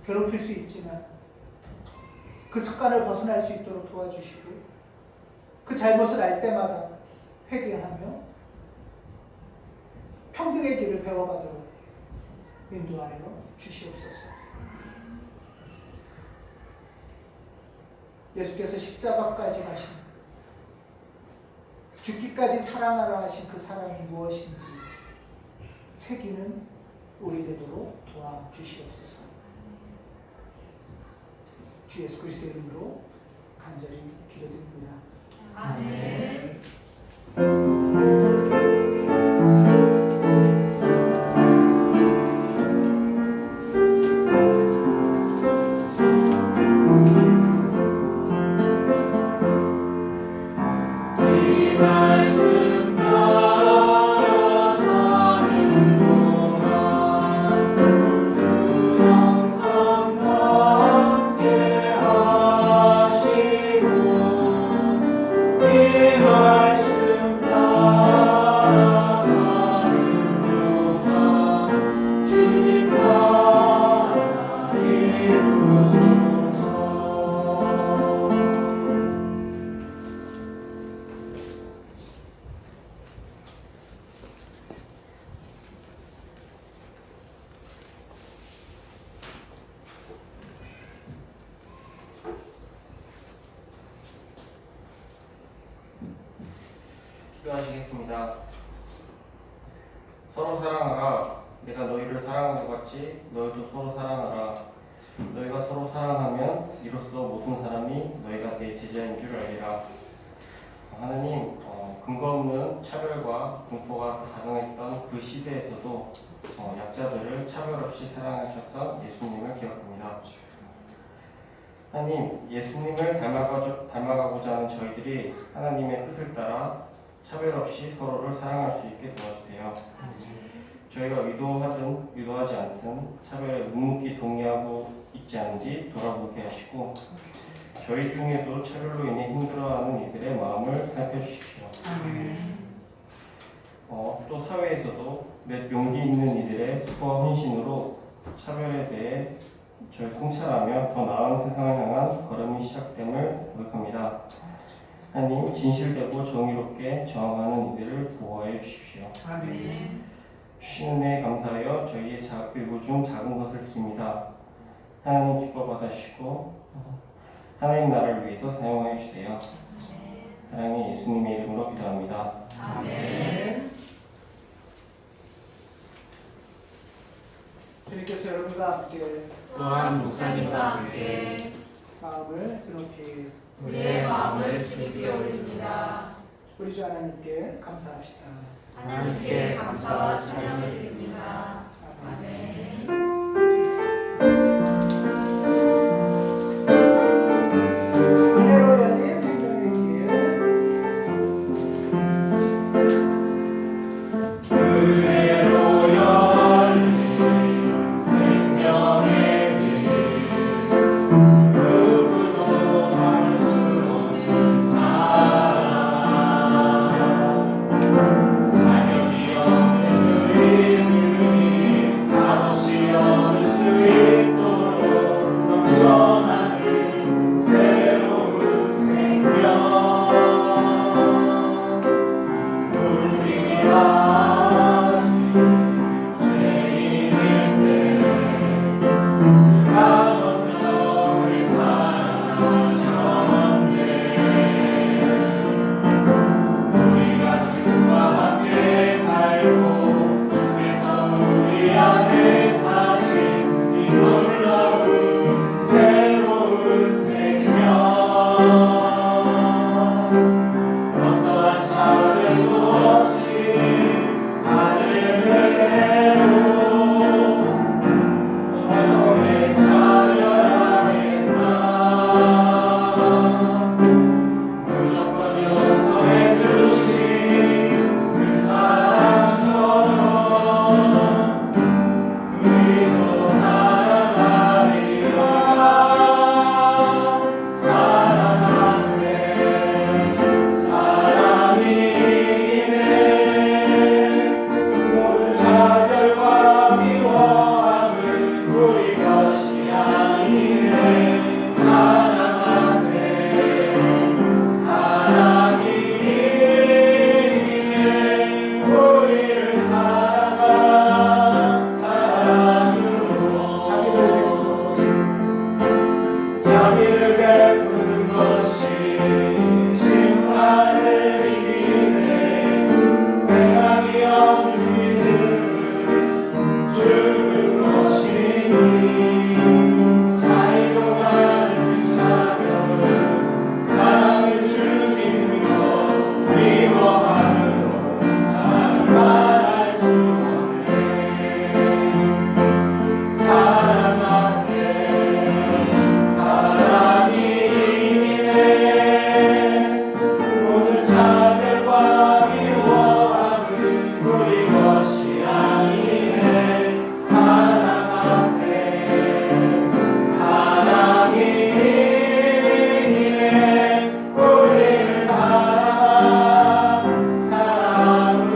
괴롭힐 수 있지만 그 습관을 벗어날 수 있도록 도와주시고 그 잘못을 알 때마다 회개하며 평등의 길을 배워가도록 인도하여 주시옵소서. 예수께서 십자가까지 가신 죽기까지 사랑하라 하신 그 사랑이 무엇인지 새기는 우리 되도록 도와주시옵소서. 주 예수 그리스도의 이름으로 간절히 기도드립니다. 아멘. 기도하시겠습니다. 서로 사랑하라. 내가 너희를 사랑한 것 같이 너희도 서로 사랑하라. 너희가 서로 사랑하면 이로써 모든 사람이 너희가 내 제자인 줄 알리라. 하나님, 근거 없는 차별과 공포가 가능했던 그 시대에서도 약자들을 차별 없이 사랑하셨던 예수님을 기억합니다. 하나님, 예수님을 닮아가고자 하는 저희들이 하나님의 뜻을 따라 차별 없이 서로를 사랑할 수 있게 도와주세요. 저희가 의도하든 의도하지 않든 차별에 묵묵히 동의하고 있지 않은지 돌아보게 하시고 저희 중에도 차별로 인해 힘들어하는 이들의 마음을 살펴주십시오. 또 사회에서도 몇 용기 있는 이들의 수고와 헌신으로 차별에 대해 저희 통찰하며 더 나은 세상을 향한 걸음이 시작됨을 고백합니다. 하나님, 진실되고 정의롭게 저항하는 이들을 보호해 주십시오. 아멘. 주신 은혜에 감사하여 저희의 일부 중 작은 것을 드립니다. 하나님 기뻐 받으시고 하나님 나라를 위해서 사용하여 주세요. 사랑의 예수님의 이름으로 기도합니다. 아멘. 주님께서 여러분과 함께 또한 목사님과 함께 마음을 드높이 우리의 마음을 주님께 올립니다. 우리 주 하나님께 감사합시다. 하나님께 감사와 찬양을 드립니다. 아멘. 은혜로 열린 생명의 길. 은혜로 열린 생명의 길 누구도 막을 수 없는 사랑 자격이 없는 의인이 값없이 얻을 수 있도록 넘쳐나는 새로운 생명 우리가 죄인일 때 누가 먼저 우리 사랑하셨네. 우리가 주와 함께 살고 주께서 우리 안에 사신 이 놀라운 새로운 생명 어떠한 차별도 없이 다른 은혜로 너를 차별하겠나. 무조건 용서해 주신 그 사랑처럼 우리도 살아가리라. 살아가세 사랑이 이기네. 모든 차별과 미워함은 우리 것이 아니네. 사랑하세 사랑이 이기네. 우리를 사랑한 사랑으로 자비를 베푸는 것이 심판을 이기네. 회당이 없는 이들은 죽은 것이니 자유로 가는 차별은 사랑을 죽이는 것 미워함으로 사랑을 말할 수 없네. 사랑하세 사랑이 이기네. 모든 차별과 미워함은 우리 것이 아니네. 사랑하세 사랑이 이기네. 우리를 사랑한 사랑으로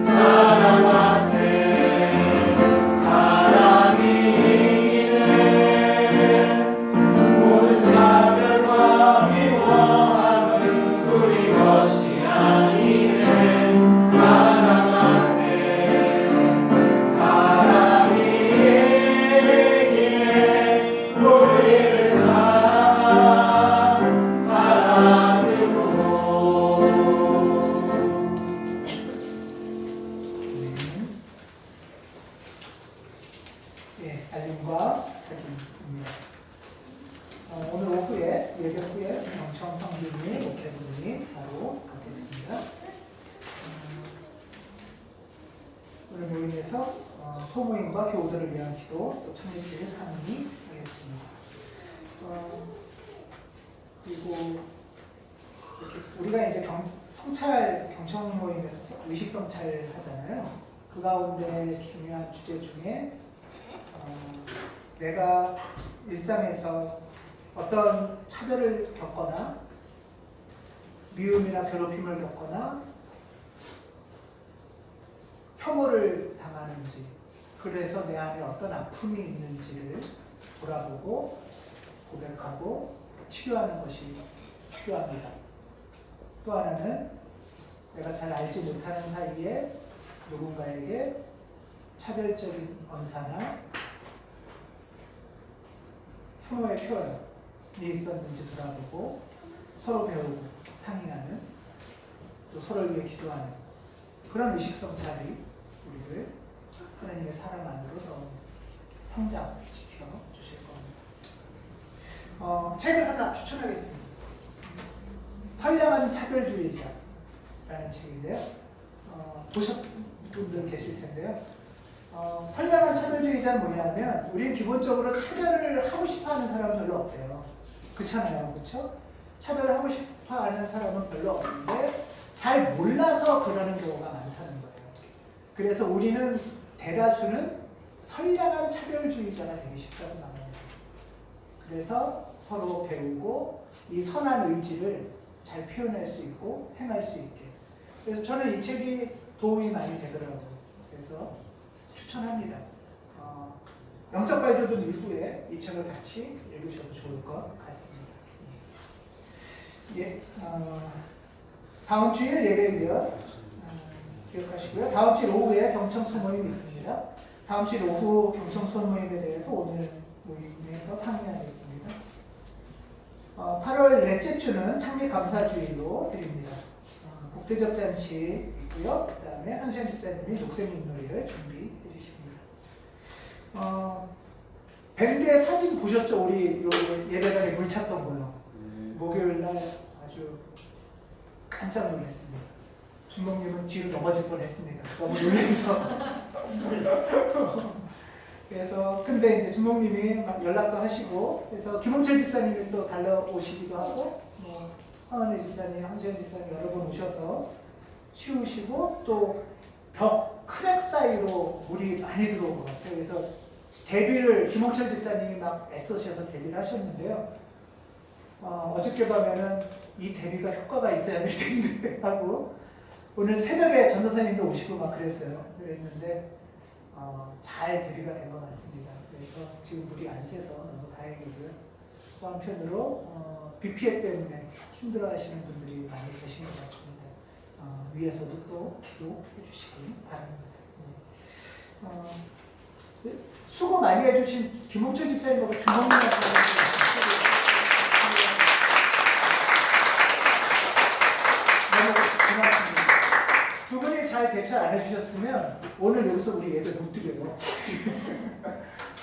사랑하세 사랑이 이기네. 모든 차별과 미워함은 우리 것이 아니네. 사랑하세 사랑이 이기네. 우리를 사랑한 사랑으로. 예, 알림과 사진입니다. 오늘 오후에 예배 후에 정성준이 목회분이 바로 받겠습니다. 오늘 모임에서 소모임과 교우들을 위한 기도 또 청년들의 상의 하겠습니다. 그리고 이렇게 우리가 이제 성찰 경청 모임에서 의식 성찰을 하잖아요. 그 가운데 중요한 주제 중에 내가 일상에서 어떤 차별을 겪거나 미움이나 괴롭힘을 겪거나 혐오를 당하는지, 그래서 내 안에 어떤 아픔이 있는지를 돌아보고 고백하고 치료하는 것이 필요합니다. 또 하나는 내가 잘 알지 못하는 사이에 누군가에게 차별적인 언사나 혐오의 표현이 있었는지 돌아보고 서로 배우고 상의하는, 또 서로를 위해 기도하는 그런 의식성찰이 우리를 하나님의 사랑 안으로 더 성장시켜 주실 겁니다. 책을 하나 추천하겠습니다. 선량한 차별주의자라는 책인데요. 보셨던 분들 계실 텐데요. 선량한 차별주의자는 뭐냐면, 우리는 기본적으로 차별을 하고 싶어하는 사람은 별로 없대요. 그렇잖아요, 그렇죠? 차별을 하고 싶어하는 사람은 별로 없는데 잘 몰라서 그러는 경우가 많다는 거예요. 그래서 우리는 대다수는 선량한 차별주의자가 되기 쉽다고 말합니다. 그래서 서로 배우고 이 선한 의지를 잘 표현할 수 있고 행할 수 있게. 그래서 저는 이 책이 도움이 많이 되더라고요. 그래서 추천합니다. 영적 발견 이후에 이 책을 같이 읽으셔도 좋을 것 같습니다. 예, 다음 주일 예배에 이어 기억하시고요. 다음 주일 오후에 경청 소모임이 있습니다. 다음 주일 오후 경청 소모임에 대해서 오늘 모임에서 상의하겠습니다. 8월 넷째 주는 창립 감사주일로 드립니다. 복대접 잔치 있고요. 그 다음에 한수현 집사님이 녹색 윷놀이를 준비해 주십니다. 밴드의 사진 보셨죠? 우리 예배당에 물 찼던 거요. 목요일 날 아주 깜짝 놀랐습니다. 주목님은 뒤로 넘어질 뻔했습니다. 너무 놀라서. 그래서 근데 이제 주목님이 막 연락도 하시고, 그래서 김홍철 집사님이 또 달려오시기도 하고, 황은혜 집사님, 한수현 집사님 여러 분 오셔서 치우시고, 또 벽 크랙 사이로 물이 많이 들어온 것 같아요. 그래서 데뷔를 김홍철 집사님이 막 애써셔서 데뷔를 하셨는데요. 어저께 밤에는 이 데뷔가 효과가 있어야 될 텐데 하고, 오늘 새벽에 전도사님도 오시고 막 그랬는데 잘 데뷔가 된 것 같습니다. 그래서 지금 물이 안 새서 너무 다행이고요. 또 한편으로 비 피해 때문에 힘들어하시는 분들이 많이 계신 것 같습니다. 위에서도 또 기도해 주시기 바랍니다. 수고 많이 해주신 김홍철 집사님하고 주먹님하고 너무 고맙습니다. 두 분이 잘 대처 안 해주셨으면 오늘 여기서 우리 예배 못 드려요.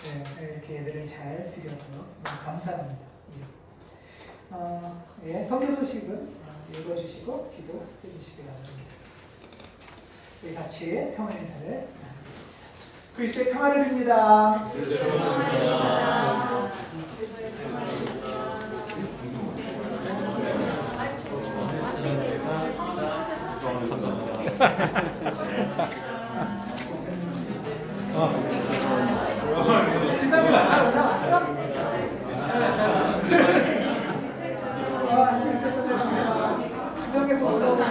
네, 이렇게 예배를 잘 드려서 너무 감사합니다. 예, 선교 소식은 읽어주시고 기도해 주시기 바랍니다. 우리 같이 평화 인사를 나누겠습니다. 그리스도의 평화를 빕니다. 진담이 잘 올라왔어? 진담에서 올라오면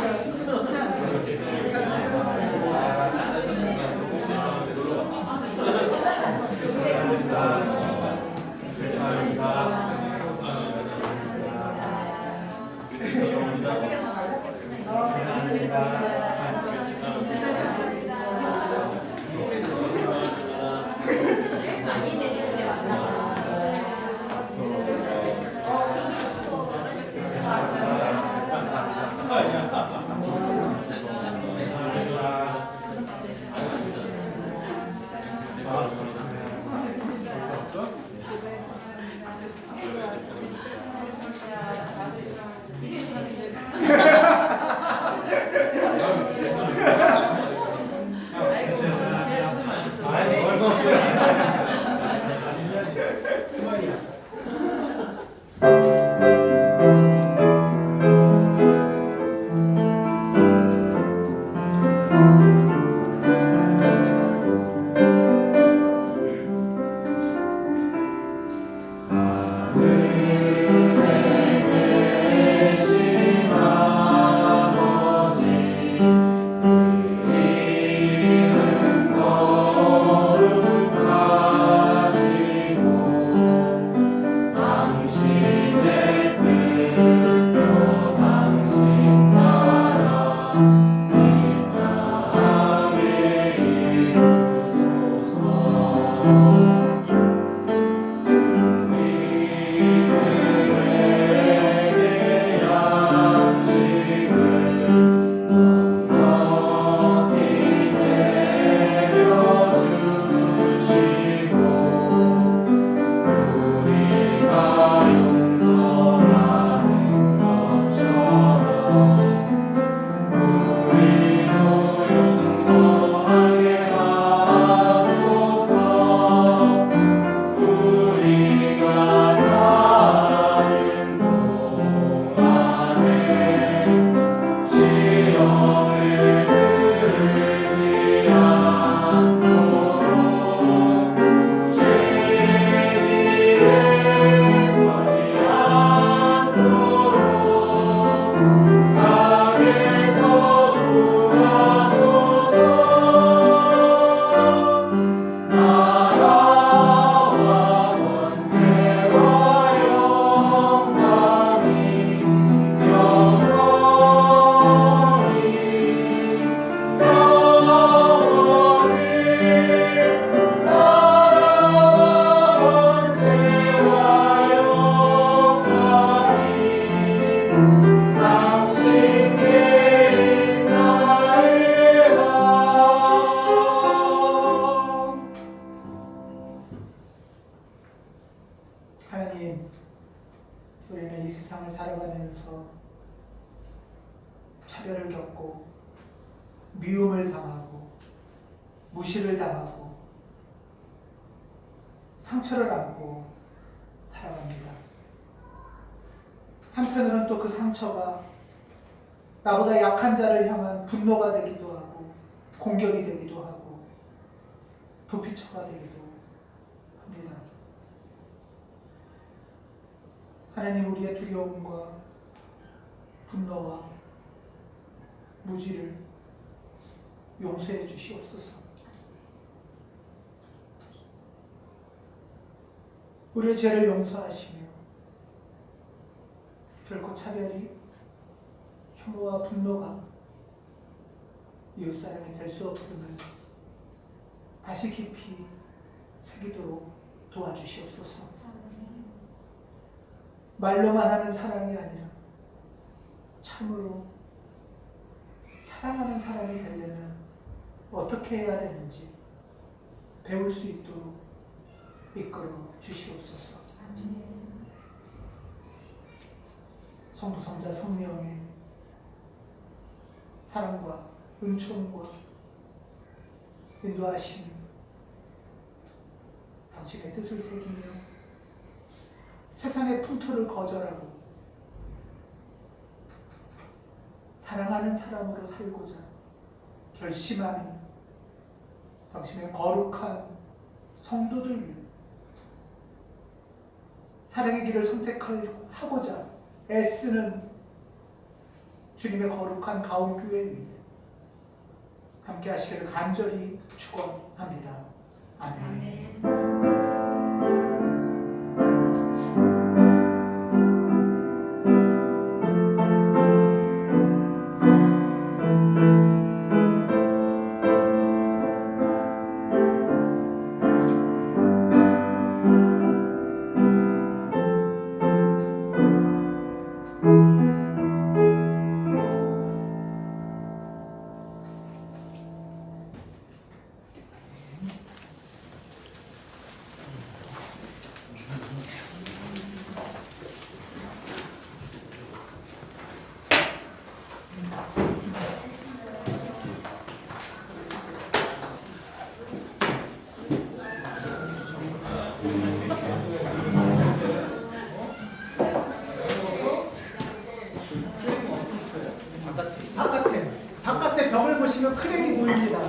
우리는 이 세상을 살아가면서 차별을 겪고 미움을 당하고 무시를 당하고 상처를 안고 살아갑니다. 한편으로는 또 그 상처가 나보다 약한 자를 향한 분노가 되기도 하고 공격이 되기도 하고 도피처가 되기도 합니다. 하나님, 우리의 두려움과 분노와 무지를 용서해 주시옵소서. 우리의 죄를 용서하시며 결코 차별이, 혐오와 분노가 이웃사람이 될 수 없음을 다시 깊이 새기도록 도와주시옵소서. 말로만 하는 사랑이 아니라 참으로 사랑하는 사람이 되려면 어떻게 해야 되는지 배울 수 있도록 이끌어 주시옵소서. 성부, 성자, 성령의 사랑과 은총과 인도하심, 당신의 뜻을 새기며 세상의 풍토를 거절하고 사랑하는 사람으로 살고자 결심하는 당신의 거룩한 성도들, 사랑의 길을 선택하고자 애쓰는 주님의 거룩한 가온교회 위에 함께 하시기를 간절히 축원합니다. 아멘. 바깥에 벽을 보시면 크랙이 보입니다.